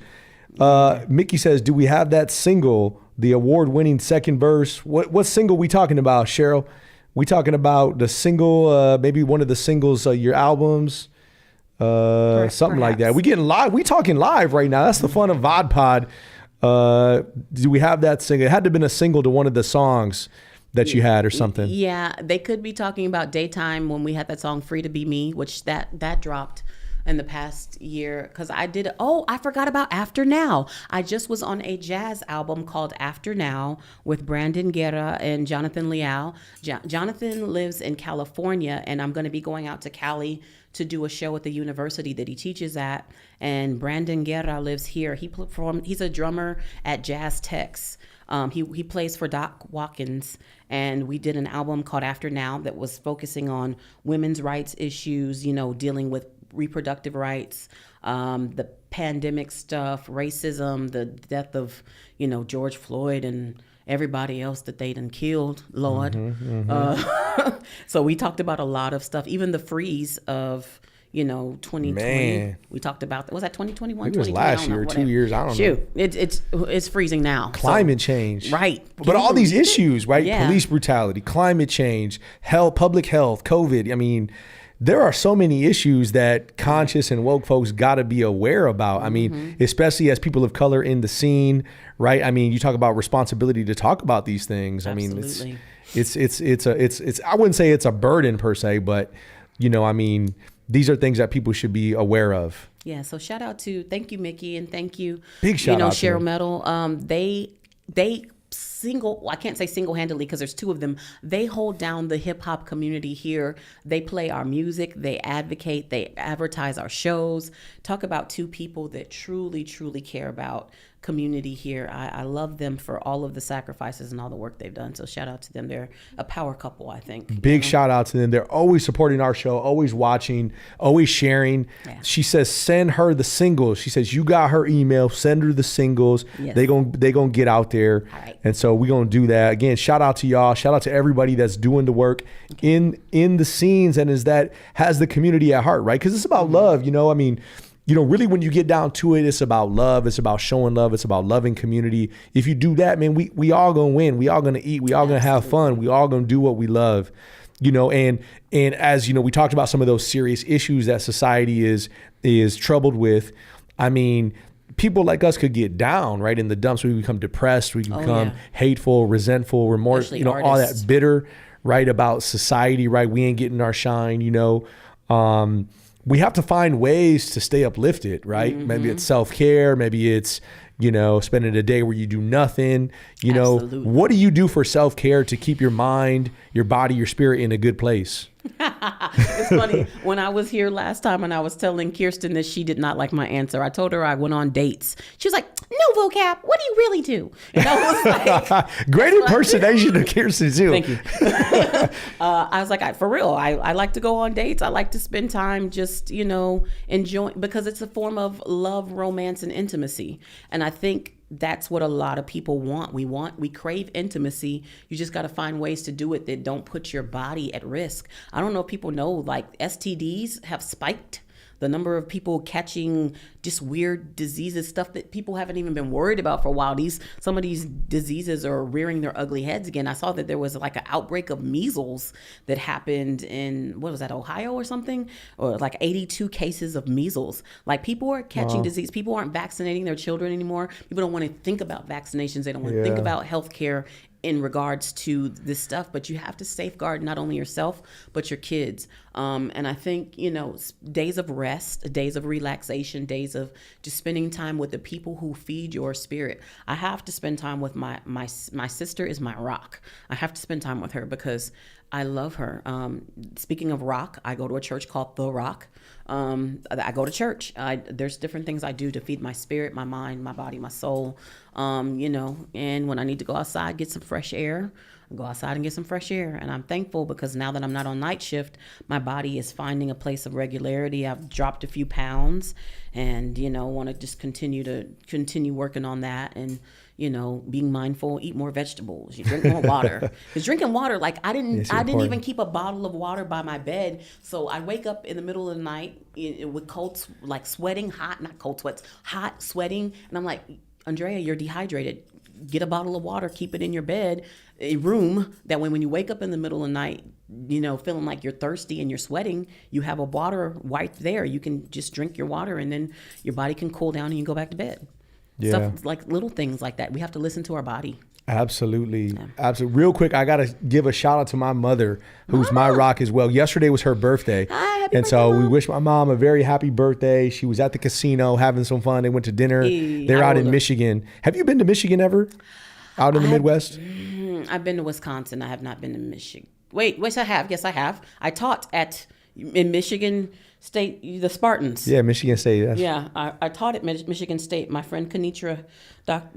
Mickey says, do we have that single, the award-winning Second Verse? What single we talking about, Cheryl? We talking about the single, maybe one of the singles, your albums, something like that. We getting live. We talking live right now. That's the fun of VodPod. Do we have that single? It had to have been a single to one of the songs that you had or something. Yeah, they could be talking about Daytime when we had that song Free to Be Me, which that dropped in the past year, because I forgot about After Now. I just was on a jazz album called After Now with Brandon Guerra and Jonathan Leal. Jonathan lives in California, and I'm going to be going out to Cali to do a show at the university that he teaches at. And Brandon Guerra lives here. He's a drummer at Jazz Tex. He plays for Doc Watkins, and we did an album called After Now that was focusing on women's rights issues, dealing with reproductive rights, the pandemic stuff, racism, the death of, George Floyd and everybody else that they done killed, Lord. So we talked about a lot of stuff, even the freeze of, 2020. Man. We talked about, was that 2021? It was last year, 2 years, I don't know. It's freezing now. Climate change. Right. But all these issues, right? Yeah. Police brutality, climate change, public health, COVID. I mean, there are so many issues that conscious and woke folks got to be aware about. I mean, especially as people of color in the scene, right? I mean, you talk about responsibility to talk about these things. Absolutely. I mean, it's I wouldn't say it's a burden per se, but these are things that people should be aware of. Yeah. So thank you, Mickey, and thank you, big shout out Cheryl to Metal. They I can't say single-handedly because there's two of them. They hold down the hip hop community here. They play our music. They advocate. They advertise our shows. Talk about two people that truly, truly care about community here. I love them for all of the sacrifices and all the work they've done. So shout out to them. They're a power couple, I think. Big shout out to them. They're always supporting our show, always watching, always sharing. Yeah. She says, send her the singles. She says, you got her email, send her the singles. Yes. They gonna get out there. All right. And so we're going to do that. Again, shout out to y'all. Shout out to everybody that's doing the work in the scenes and has the community at heart, right? Because it's about love, really when you get down to it, it's about love. It's about showing love. It's about loving community. If you do that, man, we all going to win. We all going to eat. We all going to have fun. We all going to do what we love, and as, we talked about some of those serious issues that society is troubled with. I mean, people like us could get down right in the dumps. We become depressed. We become hateful, resentful, remorse, all that bitter, right, about society, right? We ain't getting our shine, we have to find ways to stay uplifted, right? Mm-hmm. Maybe it's self-care. Maybe it's, spending a day where you do nothing. Absolutely. What do you do for self-care to keep your mind, your body, your spirit in a good place? It's funny. When I was here last time and I was telling Kirsten that she did not like my answer, I told her I went on dates. She was like, no, Vocab, what do you really do? And I was like... Great impersonation of Kirsten, too. Thank you. I was like, for real, I like to go on dates. I like to spend time just, enjoying, because it's a form of love, romance, and intimacy. And I think that's what a lot of people want. We crave intimacy. You just got to find ways to do it that don't put your body at risk. I don't know if people know, like STDs have spiked. The number of people catching just weird diseases, stuff that people haven't even been worried about for a while. Some of these diseases are rearing their ugly heads again. I saw that there was like an outbreak of measles that happened in, what was that, Ohio or something? Or like 82 cases of measles. Like people are catching disease. People aren't vaccinating their children anymore. People don't want to think about vaccinations. They don't want to think about healthcare in regards to this stuff, but you have to safeguard not only yourself, but your kids. And I think, days of rest, days of relaxation, days of just spending time with the people who feed your spirit. I have to spend time with my sister is my rock. I have to spend time with her because I love her. Speaking of rock, I go to a church called The Rock. I go to church. There's different things I do to feed my spirit, my mind, my body, my soul. And when I need to go outside, get some fresh air, I go outside and get some fresh air. And I'm thankful because now that I'm not on night shift, my body is finding a place of regularity. I've dropped a few pounds and, want to just continue working on that and, being mindful, eat more vegetables, you drink more water. Because drinking water, like I didn't even keep a bottle of water by my bed. So I wake up in the middle of the night with cold, like sweating, hot sweating. And I'm like, Andrea, you're dehydrated. Get a bottle of water, keep it in your bed, a room, that way when you wake up in the middle of the night, feeling like you're thirsty and you're sweating, you have a water right there. You can just drink your water and then your body can cool down and you can go back to bed. Yeah. Stuff like little things like that. We have to listen to our body. Absolutely. Yeah. Absolutely. Real quick, I got to give a shout out to my mother, who's my rock as well. Yesterday was her birthday. Hi, happy and birthday, so Mom. we wish my mom a very happy birthday. She was at the casino having some fun. They went to dinner. They're out in Michigan. Have you been to Michigan ever? Out in the Midwest? I've been to Wisconsin. I have not been to Michigan. Wait, I have. Yes, I have. I taught in Michigan State, the Spartans. Yeah, Michigan State. Yes. Yeah, I taught at Michigan State. My friend Kenitra,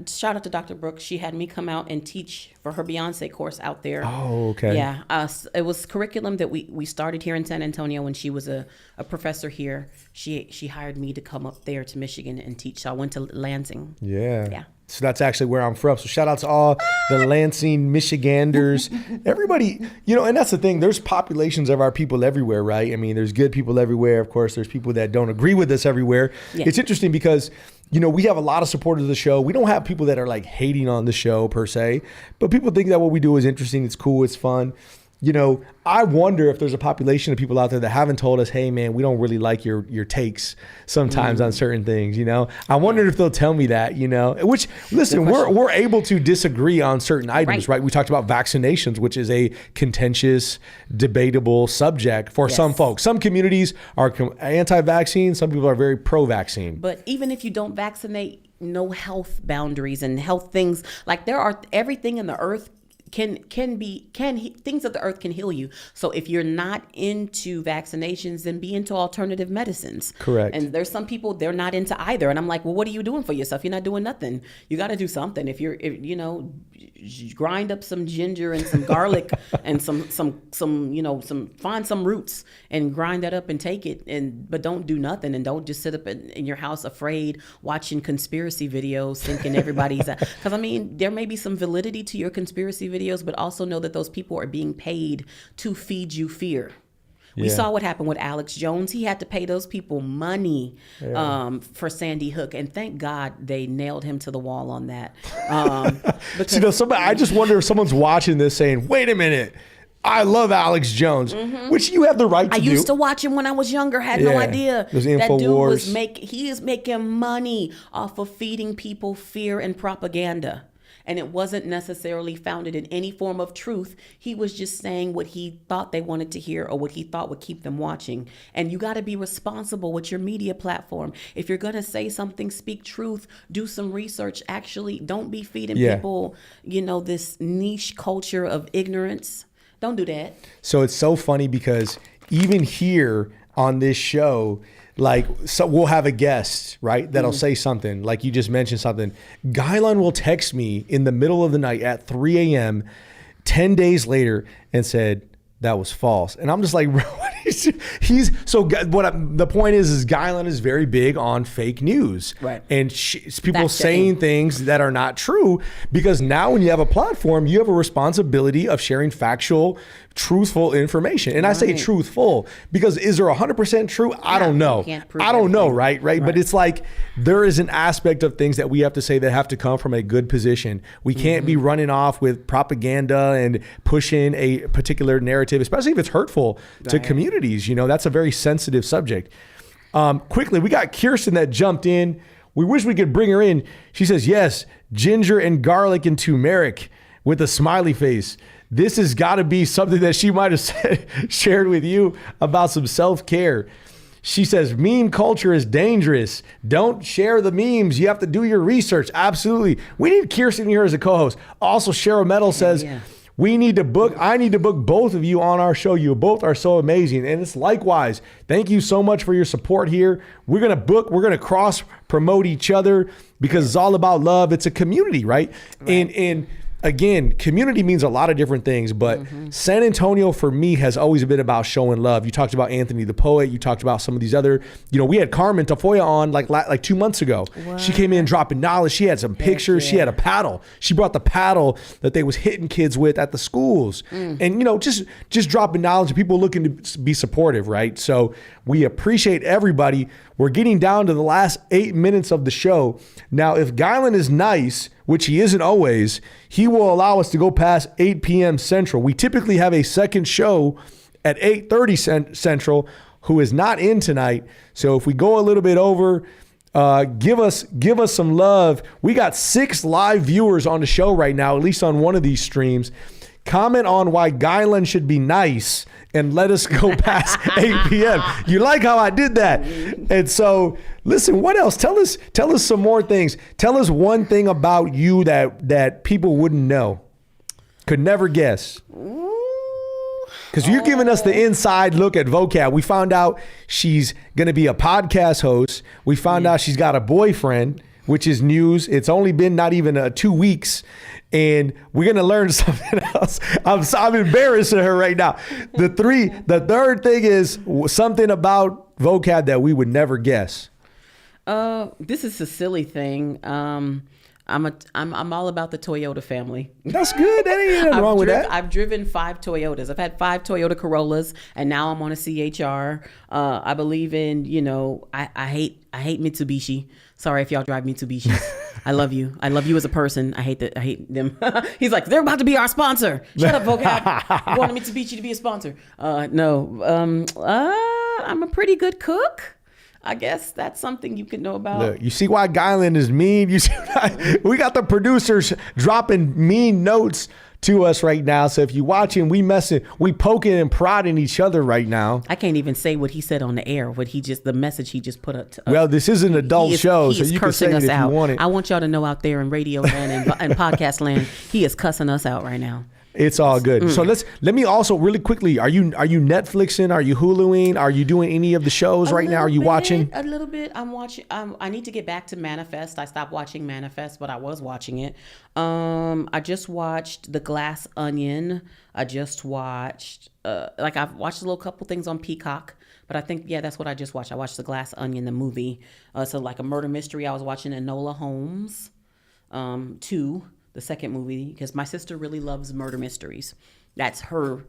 shout out to Dr. Brooks. She had me come out and teach for her Beyonce course out there. Oh, okay. Yeah, it was curriculum that we started here in San Antonio when she was a professor here. She hired me to come up there to Michigan and teach. So I went to Lansing. Yeah. So that's actually where I'm from. So shout out to all the Lansing Michiganders, everybody, and that's the thing. There's populations of our people everywhere, right? I mean, there's good people everywhere. Of course, there's people that don't agree with us everywhere. Yeah. It's interesting because, we have a lot of supporters of the show. We don't have people that are like hating on the show per se, but people think that what we do is interesting. It's cool. It's fun. I wonder if there's a population of people out there that haven't told us, hey man, we don't really like your takes sometimes on certain things, I wondered if they'll tell me that, which listen, we're able to disagree on certain items, right? We talked about vaccinations, which is a contentious, debatable subject for some folks. Some communities are anti-vaccine. Some people are very pro-vaccine. But even if you don't vaccinate, no health boundaries and health things, like everything in the earth things of the earth can heal you. So if you're not into vaccinations, then be into alternative medicines. Correct. And there's some people, they're not into either. And I'm like, well, what are you doing for yourself? You're not doing nothing. You got to do something. If grind up some ginger and some garlic and find some roots and grind that up and take it. But don't do nothing, and don't just sit up in your house afraid watching conspiracy videos thinking everybody's, because there may be some validity to your conspiracy videos, but also know that those people are being paid to feed you fear. We saw what happened with Alex Jones. He had to pay those people money for Sandy Hook, and thank God they nailed him to the wall on that. Because, I just wonder if someone's watching this saying, "Wait a minute, I love Alex Jones," which you have the right to do. I used to watch him when I was younger. Had no idea that dude he is making money off of feeding people fear and propaganda. And it wasn't necessarily founded in any form of truth. He was just saying what he thought they wanted to hear or what he thought would keep them watching. And you got to be responsible with your media platform. If you're going to say something, speak truth, do some research. Actually, don't be feeding people, this niche culture of ignorance. Don't do that. So it's so funny because even here on this show, so we'll have a guest, right, that'll say something, like you just mentioned something. Gylon will text me in the middle of the night at 3 a.m. 10 days later and said, that was false. And I'm just like, bro, what are The point is Gylon is very big on fake news, right? And people saying things that are not true, because now when you have a platform, you have a responsibility of sharing factual, truthful information. And I say truthful because is there 100% true? I don't know. I don't know, right? But it's like there is an aspect of things that we have to say that have to come from a good position. We can't be running off with propaganda and pushing a particular narrative, especially if it's hurtful to communities. That's a very sensitive subject. Quickly, we got Kirsten that jumped in. We wish we could bring her in. She says, yes, ginger and garlic and turmeric with a smiley face. This has got to be something that she might have shared with you about some self-care. She says, meme culture is dangerous. Don't share the memes. You have to do your research. Absolutely. We need Kirsten here as a co-host. Also, Cheryl Metal says, I need to book both of you on our show. You both are so amazing. And it's likewise. Thank you so much for your support here. We're going to cross promote each other because it's all about love. It's a community, right? And again, community means a lot of different things, but San Antonio for me has always been about showing love. You talked about Anthony the poet. You talked about some of these other, we had Carmen Tafoya on like 2 months ago. What? She came in dropping knowledge. She had some pictures. She had a paddle. She brought the paddle that they was hitting kids with at the schools. And, just dropping knowledge and people looking to be supportive, right? So we appreciate everybody. We're getting down to the last 8 minutes of the show. Now, if Gylon is nice, which he isn't always, he will allow us to go past 8 p.m. Central. We typically have a second show at 8:30 Central, who is not in tonight. So if we go a little bit over, give us some love. We got 6 live viewers on the show right now, at least on one of these streams. Comment on why Gylon should be nice and let us go past 8 p.m. You like how I did that? And so, listen, what else? Tell us some more things. Tell us one thing about you that people wouldn't know, could never guess. Because you're giving us the inside look at Vocab. We found out she's going to be a podcast host. We found out she's got a boyfriend, which is news. It's only been not even 2 weeks. And we're going to learn something else. I'm embarrassed of her right now. The third thing is something about Vocab that we would never guess. This is a silly thing. I'm all about the Toyota family. That's good. There ain't nothing wrong with that. I've driven 5 Toyotas. I've had 5 Toyota Corollas, and now I'm on a CHR. I believe in, I hate Mitsubishi. Sorry if y'all drive Mitsubishis. I love you. I love you as a person. I hate them. He's like, they're about to be our sponsor. Shut up, Vocab. You want Mitsubishi to be a sponsor? No. I'm a pretty good cook. I guess that's something you could know about. Look, you see why Gylon is mean? You see we got the producers dropping mean notes to us right now. So if you watching, we poking and prodding each other right now. I can't even say what he said on the air. The message he just put up. Well, this is an adult show, so you can say it if you want it. I want y'all to know out there in radio land and podcast land, he is cussing us out right now. It's all good. So let me also really quickly, are you Netflixing? Are you Huluing? Are you doing any of the shows right now? Are you watching? A little bit. I'm watching. I need to get back to Manifest. I stopped watching Manifest, but I was watching it. I just watched The Glass Onion. I just watched, I've watched a little couple things on Peacock. But I think, that's what I just watched. I watched The Glass Onion, the movie. So like a murder mystery. I was watching Enola Holmes 2. The second movie, because my sister really loves murder mysteries. That's her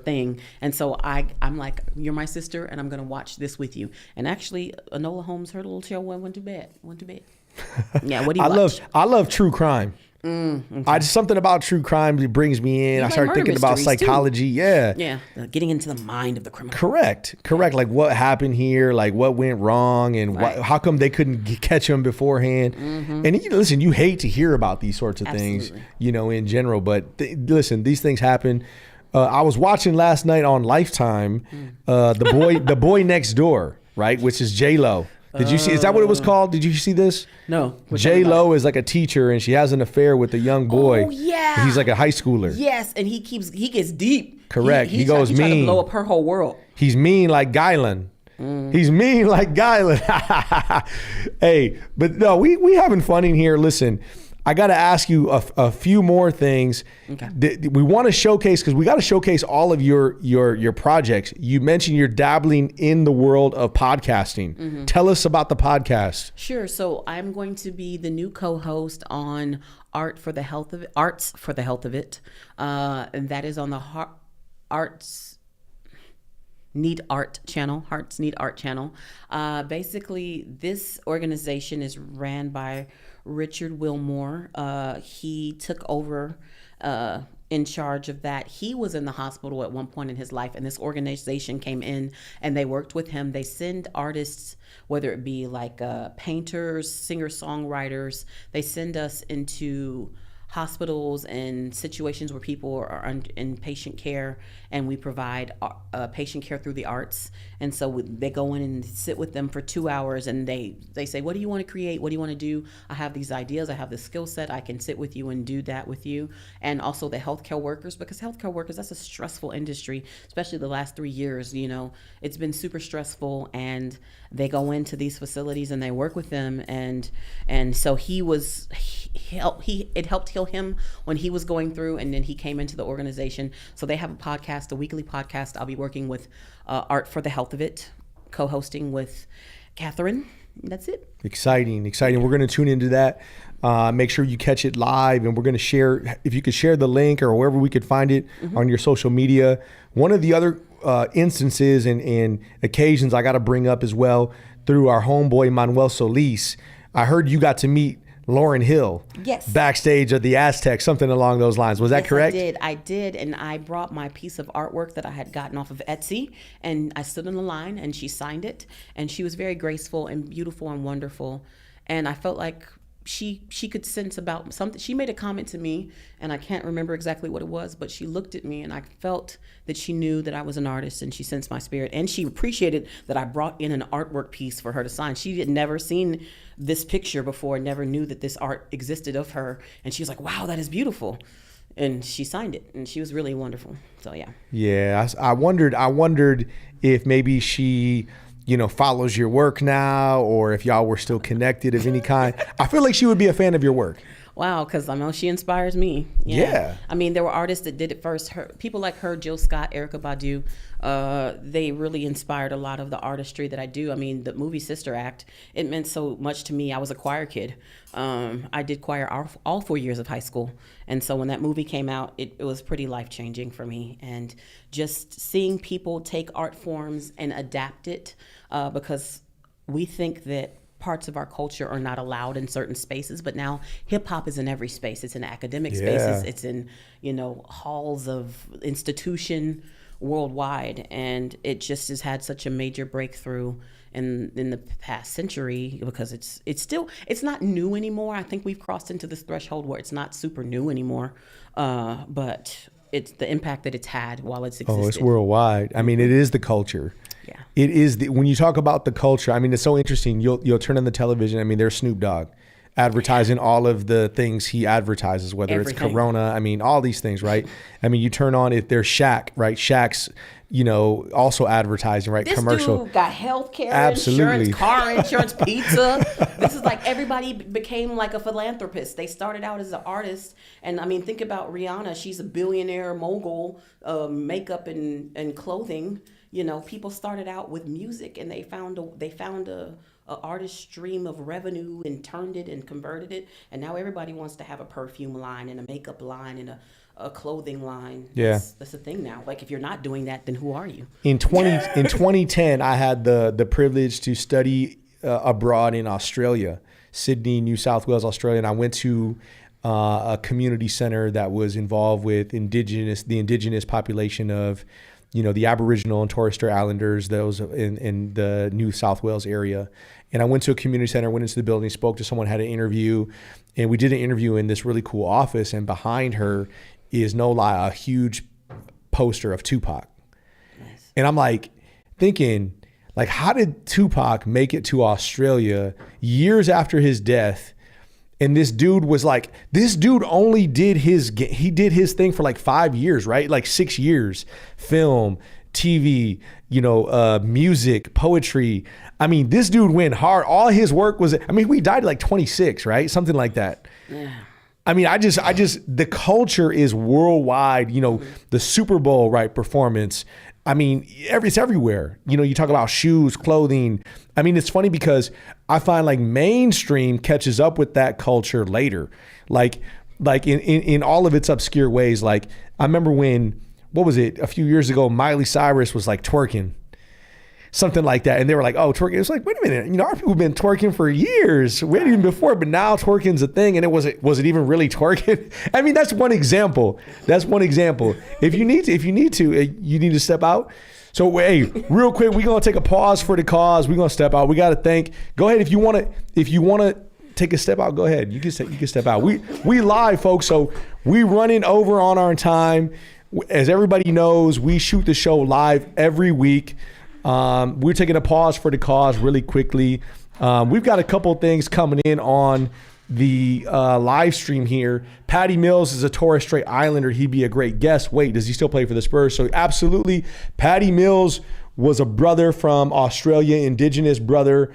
thing. And so I'm like, you're my sister, and I'm gonna watch this with you. And actually, Enola Holmes, her little show went to bed. Yeah, what do you watch? I love true crime. Okay. Something about true crime brings me in. I start thinking about psychology. Too. Yeah. Getting into the mind of the criminal. Correct. Like what happened here, like what went wrong, and how come they couldn't catch him beforehand. And listen, you hate to hear about these sorts of things, in general. But listen, these things happen. I was watching last night on Lifetime, the boy next door, right, which is J-Lo. Did you see? Is that what it was called? Did you see this? No. J-Lo is like a teacher, and she has an affair with a young boy. Oh yeah. He's like a high schooler. Yes, and he gets deep. Correct. He goes mean. He tried to blow up her whole world. He's mean like Gylon. He's mean like Gylon. Hey, but no, we having fun in here. Listen, I got to ask you a few more things. Okay. We want to showcase, because we got to showcase all of your projects. You mentioned you're dabbling in the world of podcasting. Tell us about the podcast. Sure. So I'm going to be the new co-host on Arts for the Health of It. And that is on the Hearts Need Art channel. Basically, this organization is ran by Richard Wilmore. He took over in charge of that. He was in the hospital at one point in his life, and this organization came in and they worked with him. They send artists, whether it be like painters, singer-songwriters, they send us into hospitals and situations where people are in patient care, and we provide patient care through the arts. And so they go in and sit with them for 2 hours, and they say, what do you want to create? What do you want to do? I have these ideas. I have this skill set. I can sit with you and do that with you. And also the healthcare workers, because healthcare workers, that's a stressful industry, especially the last 3 years. It's been super stressful, and they go into these facilities and they work with them. And so it helped heal him when he was going through, and then he came into the organization. So they have a weekly podcast. I'll be working with Art for the Health of It, co-hosting with Catherine. That's it. Exciting. We're going to tune into that. Make sure you catch it live, and we're going to share, if you could share the link or wherever we could find it on your social media. One of the other instances and occasions I got to bring up as well, through our homeboy Manuel Solis, I heard you got to meet Lauryn Hill. Yes. Backstage at the Aztec, something along those lines. Was that correct? I did. And I brought my piece of artwork that I had gotten off of Etsy, and I stood in the line and she signed it, and she was very graceful and beautiful and wonderful. And I felt like she could sense about something. She made a comment to me, and I can't remember exactly what it was, but she looked at me and I felt that she knew that I was an artist, and she sensed my spirit, and she appreciated that I brought in an artwork piece for her to sign. She had never seen this picture before, never knew that this art existed of her, and she was like, wow, that is beautiful. And she signed it, and she was really wonderful. So yeah. I wondered if maybe she follows your work now, or if y'all were still connected of any kind. I feel like she would be a fan of your work. Wow, because I know she inspires me. Yeah. I mean, there were artists that did it first. People like her, Jill Scott, Erykah Badu, they really inspired a lot of the artistry that I do. I mean, the movie Sister Act, it meant so much to me. I was a choir kid. I did choir all 4 years of high school. And so when that movie came out, it was pretty life-changing for me. And just seeing people take art forms and adapt it, because we think that parts of our culture are not allowed in certain spaces, but now hip hop is in every space. It's in academic spaces. It's in, halls of institution worldwide. And it just has had such a major breakthrough in the past century, because it's not new anymore. I think we've crossed into this threshold where it's not super new anymore. But it's the impact that it's had while it's existed. Oh, it's worldwide. I mean, it is the culture. Yeah. It is when you talk about the culture, I mean, it's so interesting. You'll turn on the television. I mean, there's Snoop Dogg advertising all of the things he advertises, whether it's Corona, I mean, all these things, right? I mean, you turn on if there's Shaq, right? Shaq's, also advertising, right? This Commercial. Dude got healthcare, Absolutely. insurance, car insurance, pizza. This is like everybody became like a philanthropist. They started out as an artist, and I mean, think about Rihanna. She's a billionaire mogul, makeup and clothing. People started out with music, and they found a artist stream of revenue and turned it and converted it, and now everybody wants to have a perfume line and a makeup line and a clothing line. Yeah, that's the thing now. Like, if you're not doing that, then who are you? In 2010, I had the privilege to study abroad in Australia, Sydney, New South Wales, Australia, and I went to a community center that was involved with the indigenous population of the Aboriginal and Torres Strait Islanders, those in the New South Wales area. And I went to a community center, went into the building, spoke to someone, had an interview, and we did an interview in this really cool office. And behind her is, no lie, a huge poster of Tupac. Nice. And I'm like thinking, like, how did Tupac make it to Australia years after his death? And this dude only did his thing for like 5 years, right? Like 6 years, film, TV, music, poetry. I mean, this dude went hard. All his work was, we died at like 26, right? Something like that. Yeah. I mean, I just, the culture is worldwide, the Super Bowl, right, performance. I mean, it's everywhere. You talk about shoes, clothing. I mean, it's funny because I find like mainstream catches up with that culture later. Like in all of its obscure ways. Like I remember when, what was it, a few years ago, Miley Cyrus was like twerking. Something like that. And they were like, oh, twerking. It's like, wait a minute. Our people have been twerking for years. We had even before, but now twerking's a thing. And was it even really twerking? I mean, that's one example. If you need to, you need to step out. So, hey, real quick, we're going to take a pause for the cause. We're going to step out. We got to thank, go ahead. If you want to take a step out, go ahead. You can step out. We live, folks. So we running over on our time. As everybody knows, we shoot the show live every week. We're taking a pause for the cause really quickly. We've got a couple of things coming in on the live stream here. Patty Mills is a Torres Strait Islander. He'd be a great guest. Wait, does he still play for the Spurs? So absolutely. Patty Mills was a brother from Australia, indigenous brother.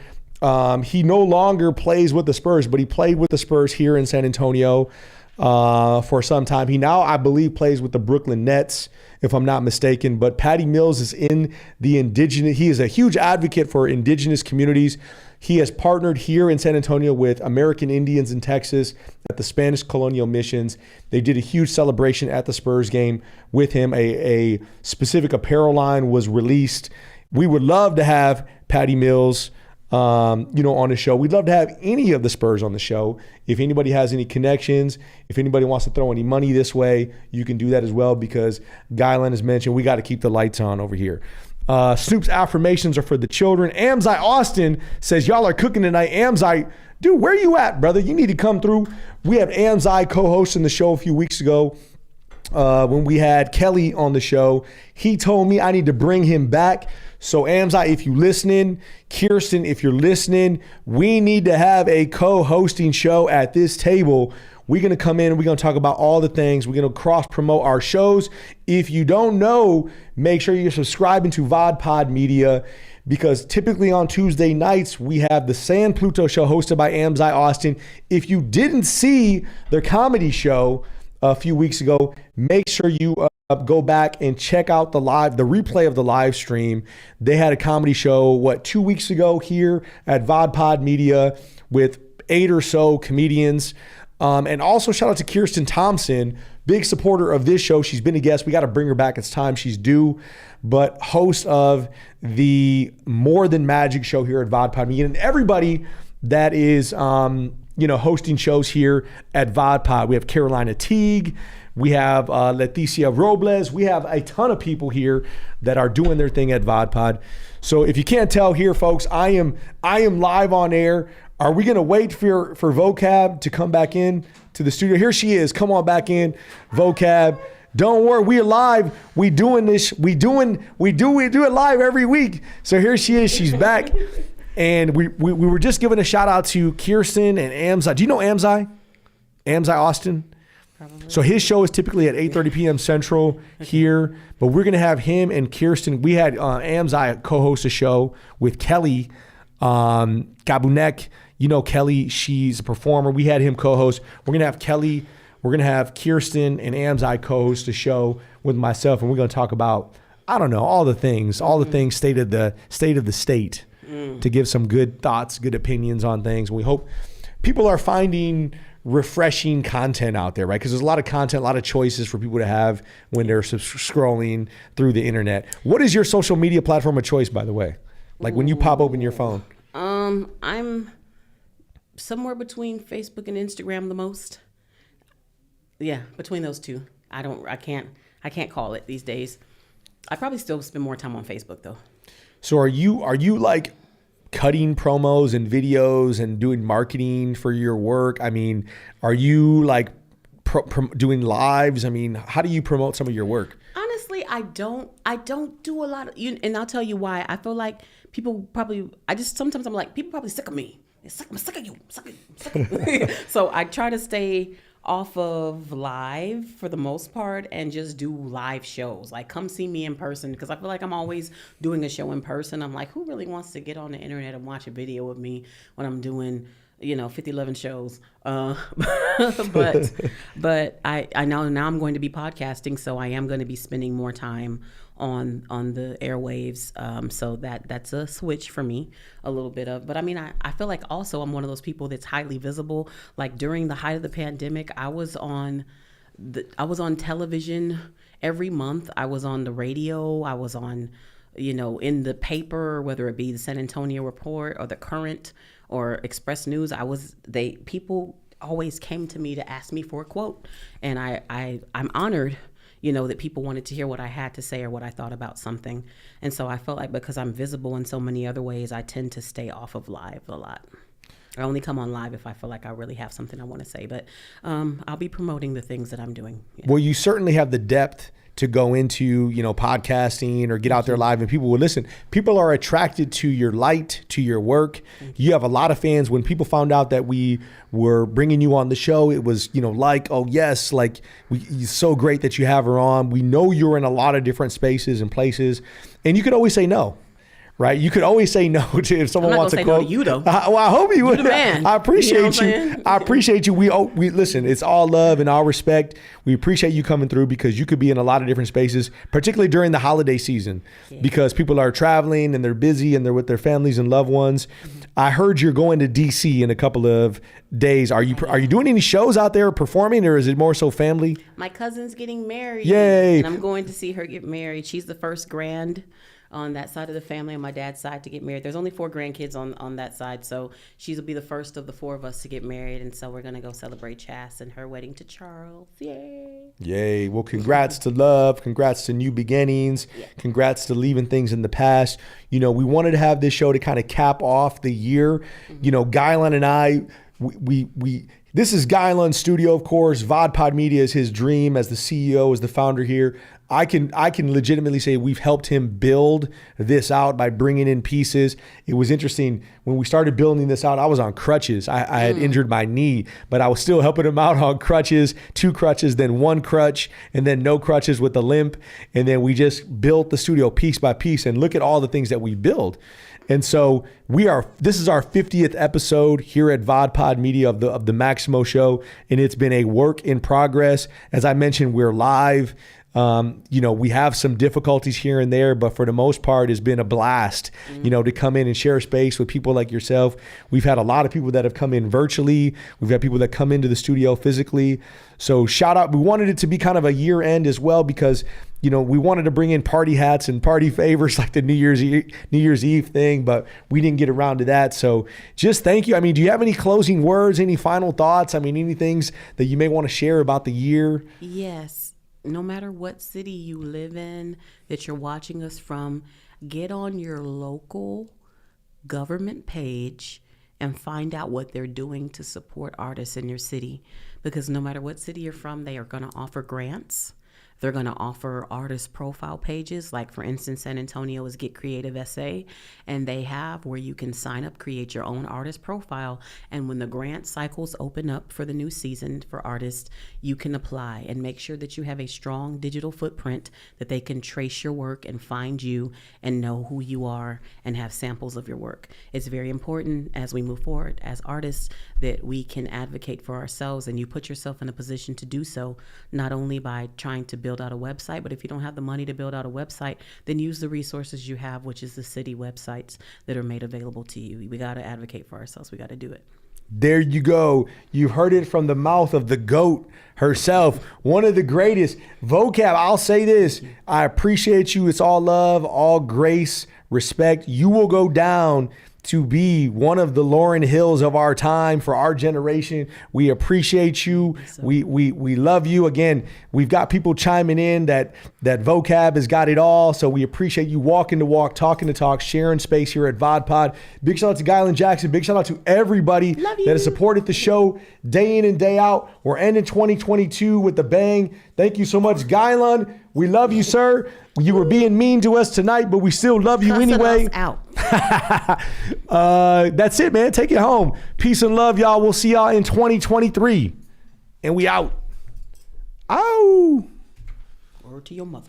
He no longer plays with the Spurs, but he played with the Spurs here in San Antonio for some time. He now, I believe, plays with the Brooklyn Nets, if I'm not mistaken. But Patty Mills is in the indigenous. He is a huge advocate for indigenous communities. He has partnered here in San Antonio with American Indians in Texas at the Spanish colonial missions. They did a huge celebration at the Spurs game with him. A specific apparel line was released. We would love to have Patty Mills on the show. We'd love to have any of the Spurs on the show. If anybody has any connections, if anybody wants to throw any money this way, you can do that as well, because Gylon has mentioned we got to keep the lights on over here. Snoop's affirmations are for the children. Amzai Austin says, y'all are cooking tonight. Amzai, dude, where you at, brother? You need to come through. We had Amzai co-hosting the show a few weeks ago when we had Kelly on the show. He told me I need to bring him back. So Amzai, if you're listening, Kirsten, if you're listening, we need to have a co-hosting show at this table. We're going to come in and we're going to talk about all the things. We're going to cross-promote our shows. If you don't know, make sure you're subscribing to VodPod Media, because typically on Tuesday nights, we have the San Pluto show hosted by Amzai Austin. If you didn't see their comedy show a few weeks ago, make sure you go back and check out the replay of the live stream. They had a comedy show, 2 weeks ago here at VodPod Media with 8 or so comedians. And also shout out to Kirsten Thompson, big supporter of this show. She's been a guest. We got to bring her back. It's time. She's due. But host of the More Than Magic show here at VodPod Media. And everybody that is, hosting shows here at VodPod. We have Carolina Teague. We have Leticia Robles. We have a ton of people here that are doing their thing at VodPod. So if you can't tell here, folks, I am live on air. Are we going to wait for Vocab to come back in to the studio? Here she is. Come on back in, Vocab. Don't worry, we're live. We doing this. We do it live every week. So here she is. She's back. And we were just giving a shout out to Kirsten and Amzai. Do you know Amzai? Amzai Austin? Probably. So his show is typically at 8:30 p.m. Central here, but we're going to have him and Kirsten. We had Amzai co-host a show with Kelly Gabunek. You know Kelly, she's a performer. We had him co-host. We're going to have Kelly, we're going to have Kirsten and Amzai co-host a show with myself, and we're going to talk about, I don't know, all the things, state of the state, to give some good thoughts, good opinions on things. We hope people are finding refreshing content out there, right? Because there's a lot of content, a lot of choices for people to have when they're scrolling through the internet. What is your social media platform of choice, by the way? Like when you pop open your phone? I'm somewhere between Facebook and Instagram the most. Yeah, between those two. I can't call it these days. I probably still spend more time on Facebook though. So are you like cutting promos and videos and doing marketing for your work? I mean, are you like doing lives? I mean, how do you promote some of your work? Honestly, I don't do a lot of, and I'll tell you why. I feel like people probably, sometimes I'm like, people probably sick of me. I'm sick of you. So I try to stay off of live for the most part and just do live shows. Like, come see me in person, because I feel like I'm always doing a show in person. I'm like, who really wants to get on the internet and watch a video of me when I'm doing 5011 shows. But I know now I'm going to be podcasting, so I am going to be spending more time on the airwaves. So that's a switch for me a little bit of, but I mean, I feel like also I'm one of those people that's highly visible. Like during the height of the pandemic, I was on television every month. I was on the radio. I was on, in the paper, whether it be the San Antonio Report or the Current or Express News. People always came to me to ask me for a quote, and I'm honored, that people wanted to hear what I had to say or what I thought about something. And so I felt like because I'm visible in so many other ways, I tend to stay off of live a lot. I only come on live if I feel like I really have something I want to say, but I'll be promoting the things that I'm doing. Yeah. Well, you certainly have the depth to go into, podcasting or get out there live and people will listen. People are attracted to your light, to your work. You have a lot of fans. When people found out that we were bringing you on the show, it was, oh yes, it's so great that you have her on. We know you're in a lot of different spaces and places, and you could always say no. Right, you could always say no to if someone wants a quote. No to you though. Well, I hope you would. The man. I appreciate you. I appreciate you. We listen. It's all love and all respect. We appreciate you coming through because you could be in a lot of different spaces, particularly during the holiday season, because people are traveling and they're busy and they're with their families and loved ones. Mm-hmm. I heard you're going to DC in a couple of days. Are you doing any shows out there performing, or is it more so family? My cousin's getting married. Yay! And I'm going to see her get married. She's the first grand on that side of the family, on my dad's side, to get married. There's only 4 grandkids on that side, so she'll be the first of the 4 of us to get married, and so we're going to go celebrate Chas and her wedding to Charles. Yay! Yay. Well, congrats to love. Congrats to new beginnings. Yeah. Congrats to leaving things in the past. We wanted to have this show to kind of cap off the year. Mm-hmm. Gylon and I, we this is Gylon's studio, of course. VodPod Media is his dream as the CEO, as the founder here. I can legitimately say we've helped him build this out by bringing in pieces. It was interesting when we started building this out. I was on crutches. I had injured my knee, but I was still helping him out on crutches, 2 crutches, then 1 crutch, and then no crutches with the limp. And then we just built the studio piece by piece. And look at all the things that we build. And so this is our 50th episode here at VodPod Media of the Maximo Show, and it's been a work in progress. As I mentioned, we're live. We have some difficulties here and there, but for the most part, it's been a blast, to come in and share space with people like yourself. We've had a lot of people that have come in virtually. We've had people that come into the studio physically. So shout out. We wanted it to be kind of a year end as well because, we wanted to bring in party hats and party favors like the New Year's Eve thing, but we didn't get around to that. So just thank you. I mean, do you have any closing words, any final thoughts? I mean, any things that you may want to share about the year? Yes. No matter what city you live in that you're watching us from, get on your local government page and find out what they're doing to support artists in your city. Because no matter what city you're from, they are going to offer grants. They're going to offer artist profile pages. Like, for instance, San Antonio is Get Creative SA, and they have where you can sign up, create your own artist profile. And when the grant cycles open up for the new season for artists, you can apply and make sure that you have a strong digital footprint that they can trace your work and find you and know who you are and have samples of your work. It's very important as we move forward as artists that we can advocate for ourselves, and you put yourself in a position to do so, not only by trying to build out a website, but if you don't have the money to build out a website, then use the resources you have, which is the city websites that are made available to you. We got to advocate for ourselves. We got to do it. There you go. You've heard it from the mouth of the GOAT herself, one of the greatest. Vocab, I'll say this. I appreciate you. It's all love, all grace, respect. You will go down to be one of the Lauryn Hills of our time, for our generation. We appreciate you. We love you. Again, we've got people chiming in that Vocab has got it all. So we appreciate you walking the walk, talking the talk, sharing space here at VodPod. Big shout out to Gylon Jackson. Big shout out to everybody that has supported the show day in and day out. We're ending 2022 with a bang. Thank you so much, Gylon. We love you, sir. You were being mean to us tonight, but we still love you anyway. Out. That's it, man. Take it home. Peace and love, y'all. We'll see y'all in 2023. And we out. Ow. Word to your mother.